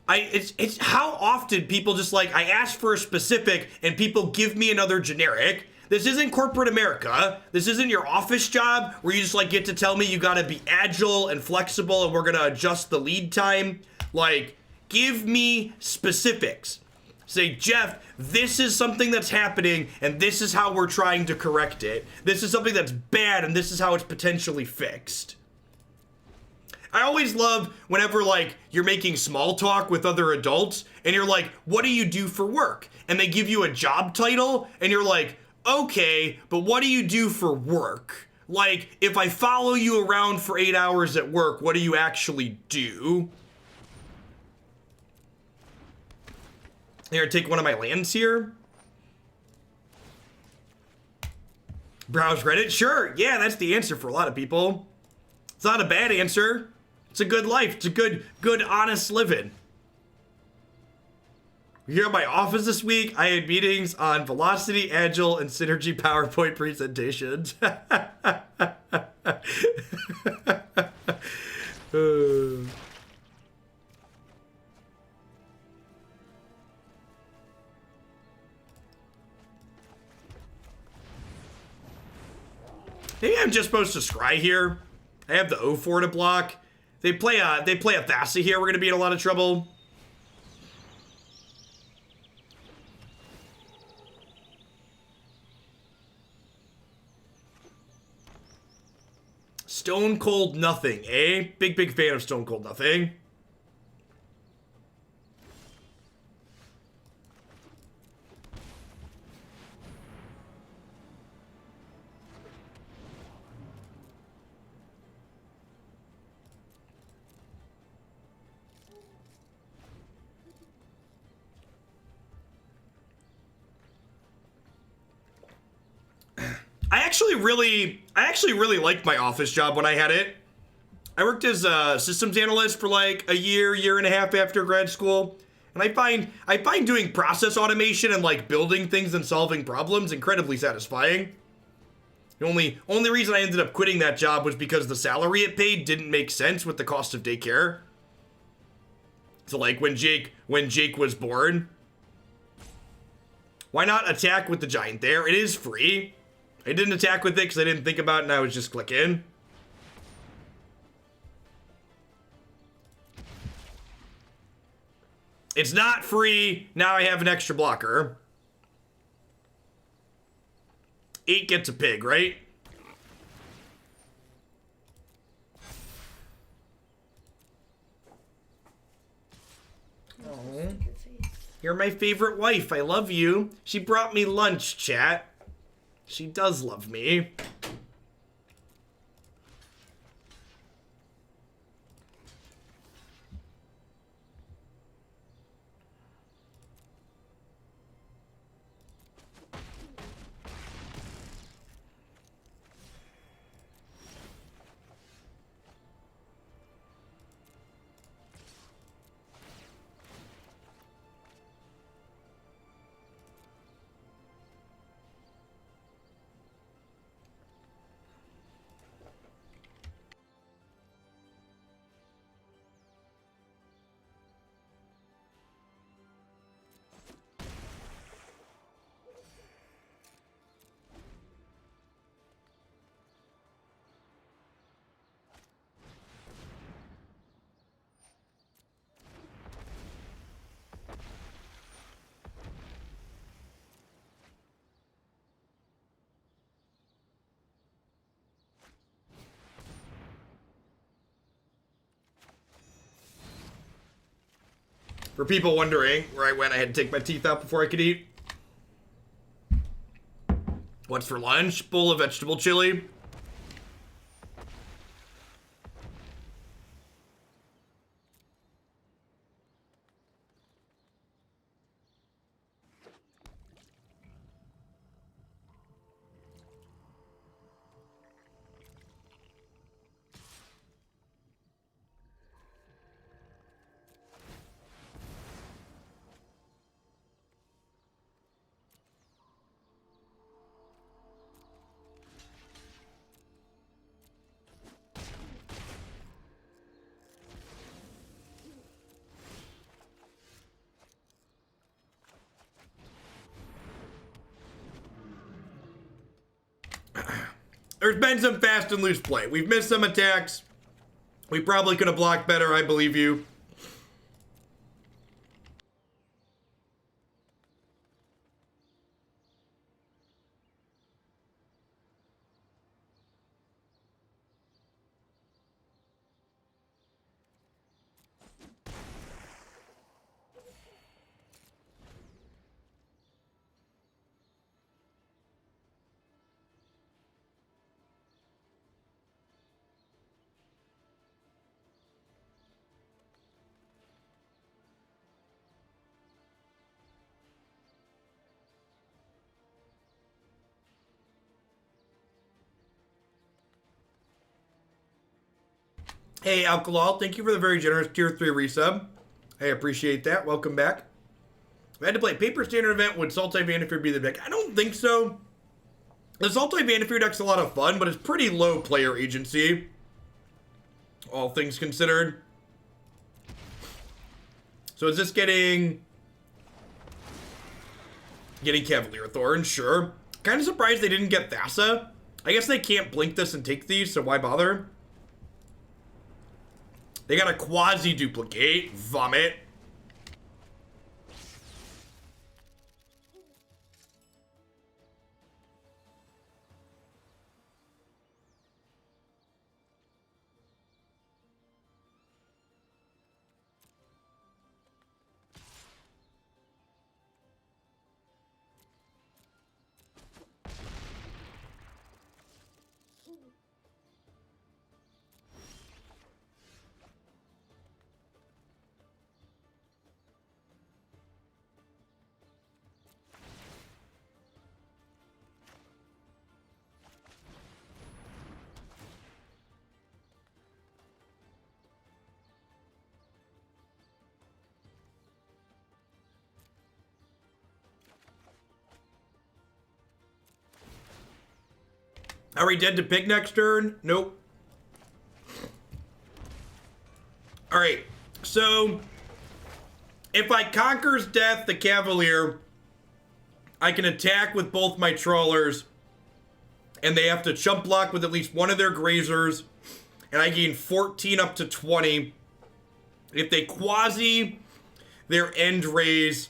it's how often people just like, I ask for a specific and people give me another generic. This isn't corporate America. This isn't your office job where you just like get to tell me you gotta be agile and flexible and we're gonna adjust the lead time. Like, give me specifics. Say, Jeff, this is something that's happening and this is how we're trying to correct it. This is something that's bad and this is how it's potentially fixed. I always love whenever, like, you're making small talk with other adults and you're like, what do you do for work? And they give you a job title and you're like, okay, but what do you do for work? Like, if I follow you around for 8 hours at work, what do you actually do? Here, take one of my lands here. Browse Reddit? Sure, yeah, that's the answer for a lot of people. It's not a bad answer. It's a good life. It's a good, honest living. Here at my office this week, I had meetings on velocity, agile, and synergy PowerPoint presentations. Maybe I'm just supposed to scry here. I have the O4 to block. They play a Thassa here. We're gonna be in a lot of trouble. Stone Cold Nothing, eh? Big fan of Stone Cold Nothing. I actually really liked my office job when I had it. I worked as a systems analyst for like a year and a half after grad school. And I find doing process automation and like building things and solving problems incredibly satisfying. The only reason I ended up quitting that job was because the salary it paid didn't make sense with the cost of daycare. So like when Jake was born, why not attack with the giant there? It is free. I didn't attack with it because I didn't think about it and I was just clicking. It's not free. Now I have an extra blocker. 8 gets a pig, right? Oh, you're my favorite wife. I love you. She brought me lunch, chat. She does love me. For people wondering where I went, I had to take my teeth out before I could eat. What's for lunch? Bowl of vegetable chili. there's been some fast and loose play. We've missed some attacks. We probably could have blocked better, I believe you. Hey, Alkalal, thank you for the very generous tier 3 resub. I appreciate that. Welcome back. If I had to play a paper standard event, would Sultai Vannifear be the deck? I don't think so. The Sultai Vannifear deck's a lot of fun, but it's pretty low player agency, all things considered. So is this getting Cavalier Thorn? Sure. Kind of surprised they didn't get Thassa. I guess they can't blink this and take these, so why bother? They got a quasi-duplicate. Vomit. Are we dead to pick next turn? Nope. Alright, so if I Conquer's Death the Cavalier, I can attack with both my Trawlers, and they have to chump block with at least one of their Grazers, and I gain 14 up to 20. If they quasi their End Raise,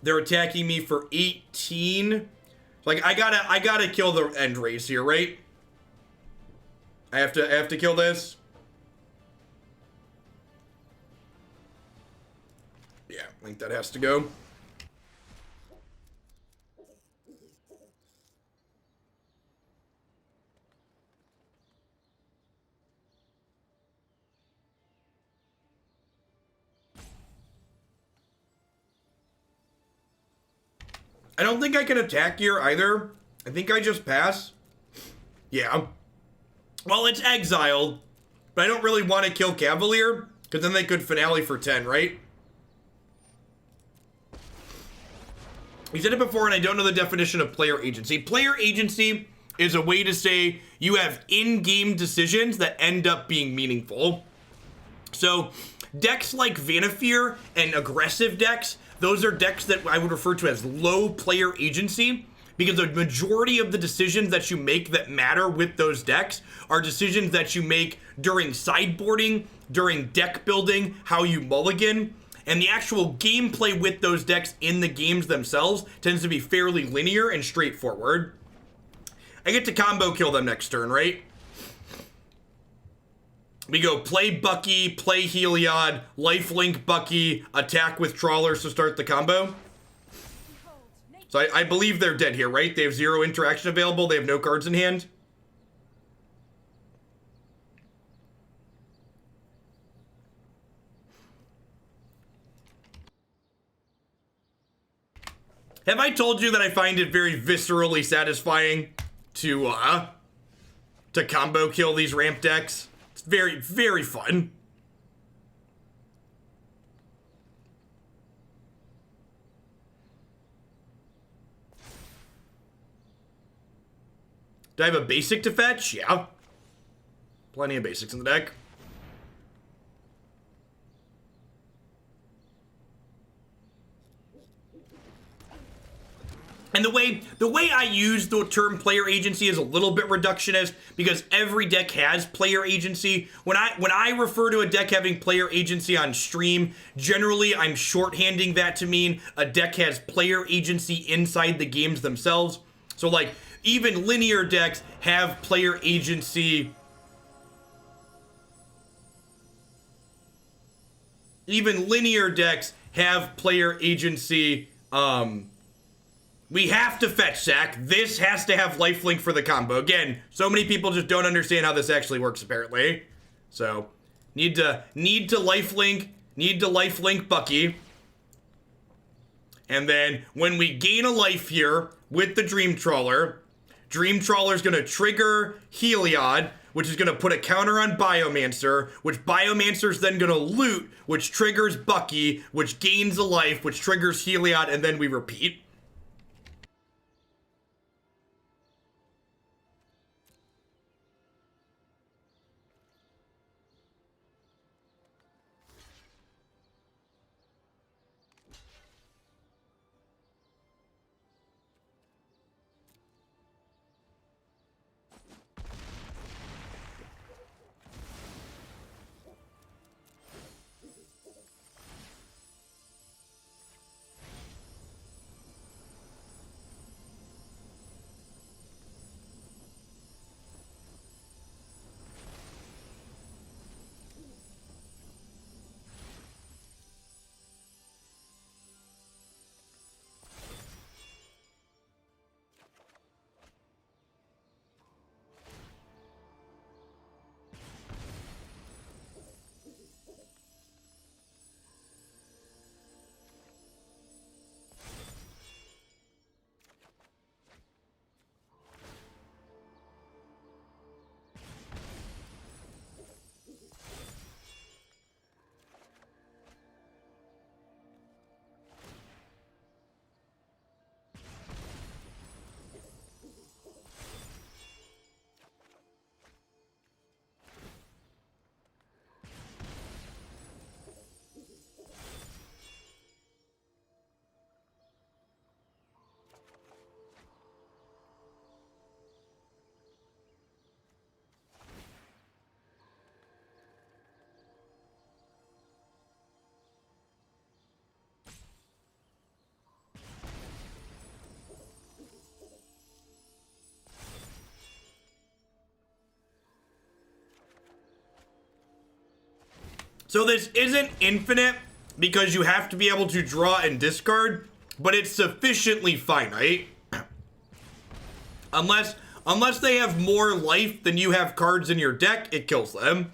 they're attacking me for 18. Like, I gotta kill the End Raise here, right? I have to kill this. Yeah, I think that has to go. I don't think I can attack here either. I think I just pass. Yeah. Well, it's exiled, but I don't really want to kill Cavalier, because then they could finale for 10, right? We said it before, and I don't know the definition of player agency. Player agency is a way to say you have in-game decisions that end up being meaningful. So, decks like Vannifear and aggressive decks, those are decks that I would refer to as low player agency, because the majority of the decisions that you make that matter with those decks are decisions that you make during sideboarding, during deck building, how you mulligan, and the actual gameplay with those decks in the games themselves tends to be fairly linear and straightforward. I get to combo kill them next turn, right? We go play Bucky, play Heliod, lifelink Bucky, attack with Trawlers to start the combo. So I believe they're dead here, right? They have 0 interaction available. They have no cards in hand. Have I told you that I find it very viscerally satisfying to combo kill these ramp decks? It's very, very fun. Do I have a basic to fetch? Yeah. Plenty of basics in the deck. And the way I use the term player agency is a little bit reductionist because every deck has player agency. When I refer to a deck having player agency on stream, generally I'm shorthanding that to mean a deck has player agency inside the games themselves. So like even linear decks have player agency. Even linear decks have player agency. We have to fetch sack. This has to have lifelink for the combo. Again, so many people just don't understand how this actually works apparently. So, need to lifelink Bucky. And then when we gain a life here with the Dream Trawler is going to trigger Heliod, which is going to put a counter on Biomancer, which Biomancer's then going to loot, which triggers Bucky, which gains a life, which triggers Heliod, and then we repeat. So this isn't infinite because you have to be able to draw and discard, but it's sufficiently finite. Unless they have more life than you have cards in your deck, it kills them.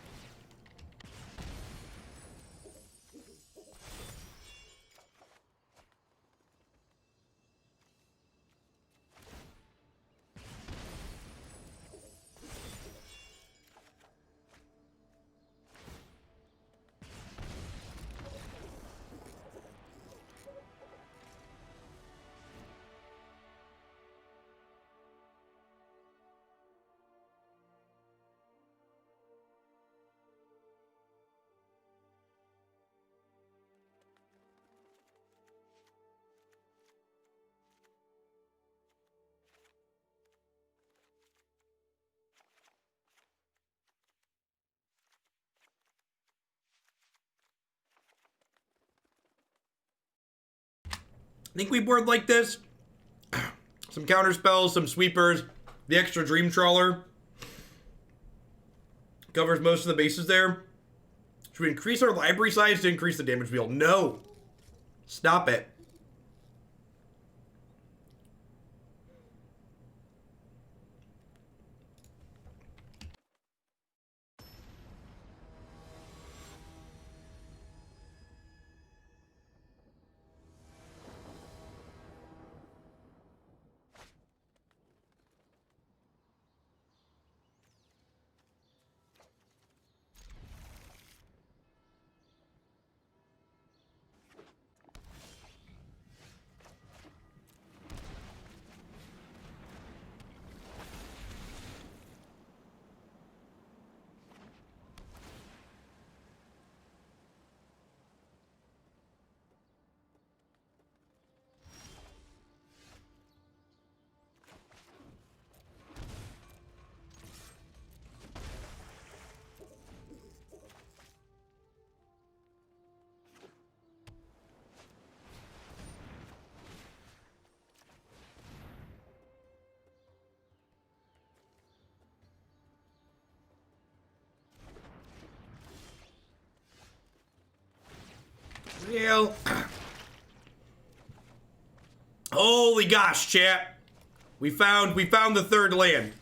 I think we board like this. Some counter spells, some sweepers, the extra Dream Trawler. Covers most of the bases there. Should we increase our library size to increase the damage wheel? No. Stop it. Yeah. Holy gosh, chat. We found the third land.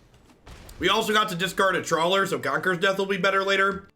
We also got to discard a Trawler, so Conqueror's Death will be better later.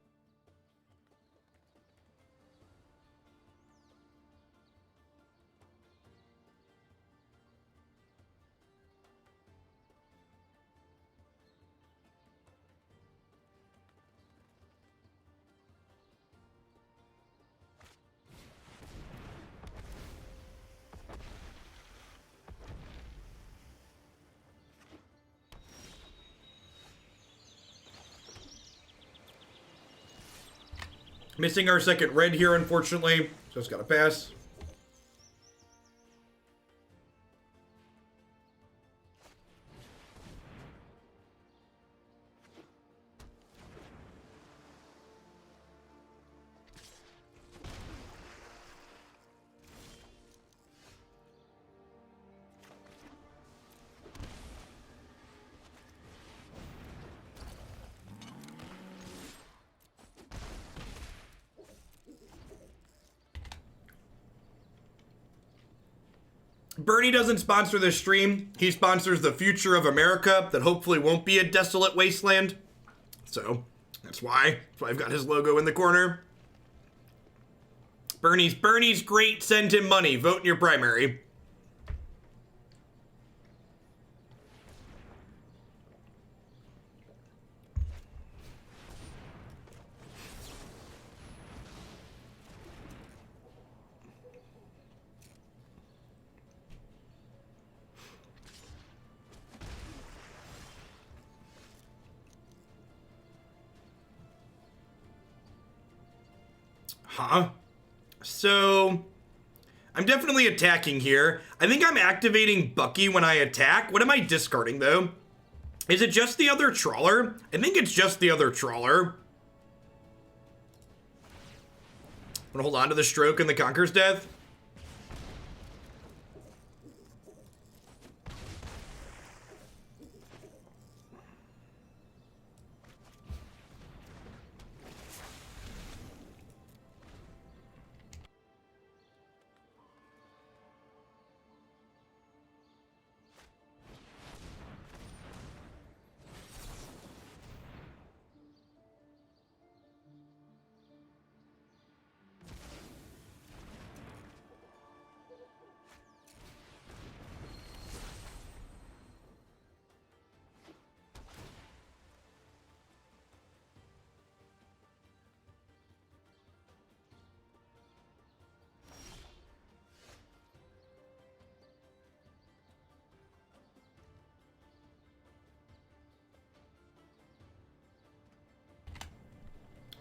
Missing our second red here, unfortunately. So it's gotta pass. Bernie doesn't sponsor this stream. He sponsors the future of America that hopefully won't be a desolate wasteland. So that's why I've got his logo in the corner. Bernie's great. Send him money. Vote in your primary. Huh? So, I'm definitely attacking here. I think I'm activating Bucky when I attack. What am I discarding, though? Is it just the other Trawler? I think it's just the other Trawler. I'm gonna hold on to the Stroke and the Conqueror's Death.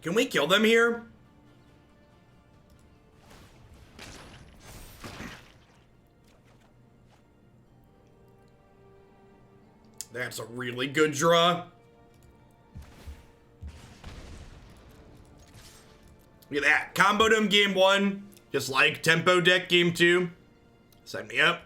Can we kill them here? That's a really good draw. Look at that. Comboed him game 1. Just like tempo deck game 2. Sign me up.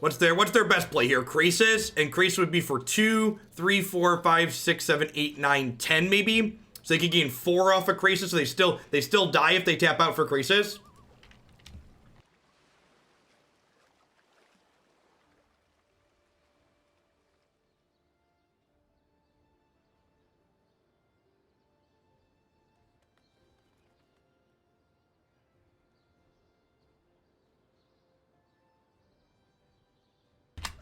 What's their best play here? Krasis, and Krasis would be for 2, 3, 4, 5, 6, 7, 8, 9, 10 maybe. So they could gain 4 off of Krasis, so they still die if they tap out for Krasis.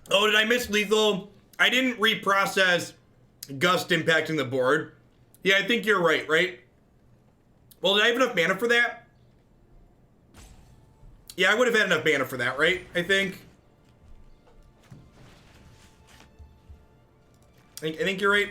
Oh, did I miss lethal? I didn't reprocess Gust impacting the board. Yeah, I think you're right? Well, did I have enough mana for that? Yeah, I would have had enough mana for that, right? I think you're right.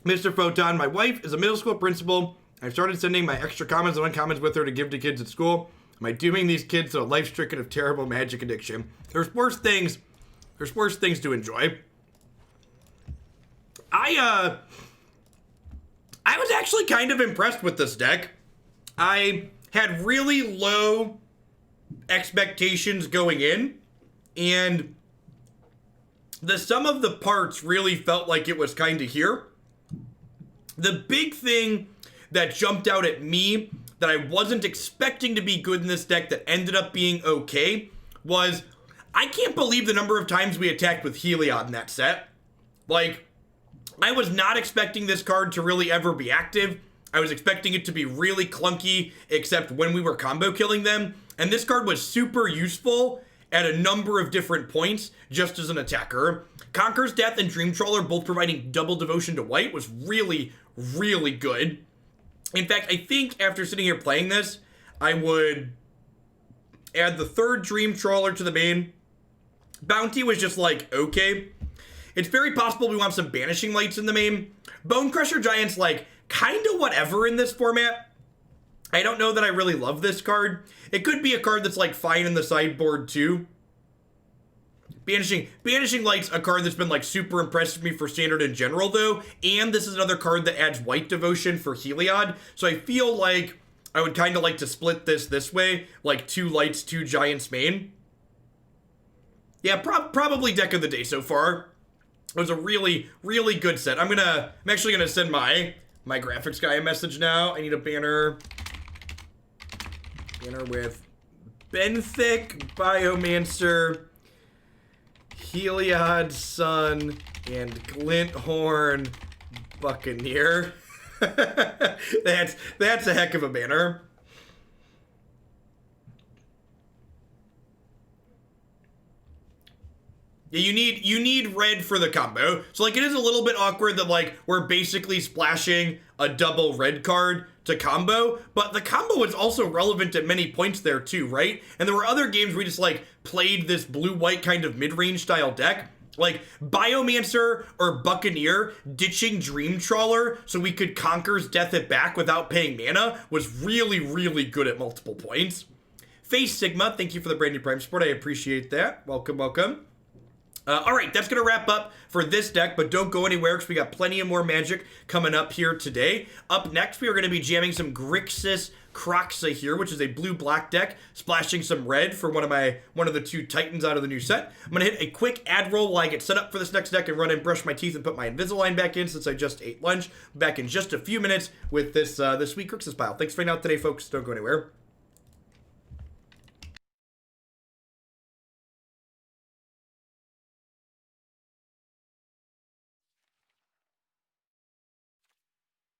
Mr. Photon, my wife is a middle school principal. I've started sending my extra commons and uncommons with her to give to kids at school. Am I doing these kids a life stricken of terrible magic addiction? There's worse things to enjoy. I was actually kind of impressed with this deck. I had really low expectations going in, and the sum of the parts really felt like it was kind of here. The big thing that jumped out at me that I wasn't expecting to be good in this deck that ended up being okay was I can't believe the number of times we attacked with Heliod in that set. Like, I was not expecting this card to really ever be active. I was expecting it to be really clunky, except when we were combo killing them. And this card was super useful at a number of different points, just as an attacker. Conquer's Death and Dream Trawler both providing double devotion to white was really, really good. In fact, I think after sitting here playing this, I would add the third Dream Trawler to the main. Bounty was just like, okay. It's very possible we want some Banishing Lights in the main. Bonecrusher Giant's like, kind of whatever in this format. I don't know that I really love this card. It could be a card that's like fine in the sideboard too. Banishing Light's a card that's been like super impressive with me for standard in general though. And this is another card that adds white devotion for Heliod. So I feel like I would kind of like to split this way. Like 2 lights, 2 giants main. Yeah, probably deck of the day so far. It was a really, really good set. I'm actually gonna send my graphics guy a message now. I need a banner with Benthic Biomancer, Heliod Sun, and Glint-Horn Buccaneer. That's a heck of a banner. Yeah, you need red for the combo. So like it is a little bit awkward that like we're basically splashing a double red card to combo, but the combo is also relevant at many points there too, right? And there were other games where we just like played this blue-white kind of mid-range style deck. Like Biomancer or Buccaneer ditching Dream Trawler so we could Conquer's Death it back without paying mana was really, really good at multiple points. Face Sigma, thank you for the brand new Prime support. I appreciate that. Welcome, welcome. All right, that's going to wrap up for this deck, but don't go anywhere because we got plenty of more magic coming up here today. Up next, we are going to be jamming some Grixis Croxa here, which is a blue-black deck, splashing some red for one of the 2 Titans out of the new set. I'm going to hit a quick ad roll while I get set up for this next deck and run and brush my teeth and put my Invisalign back in since I just ate lunch. Back in just a few minutes with this sweet Grixis pile. Thanks for hanging out today, folks. Don't go anywhere.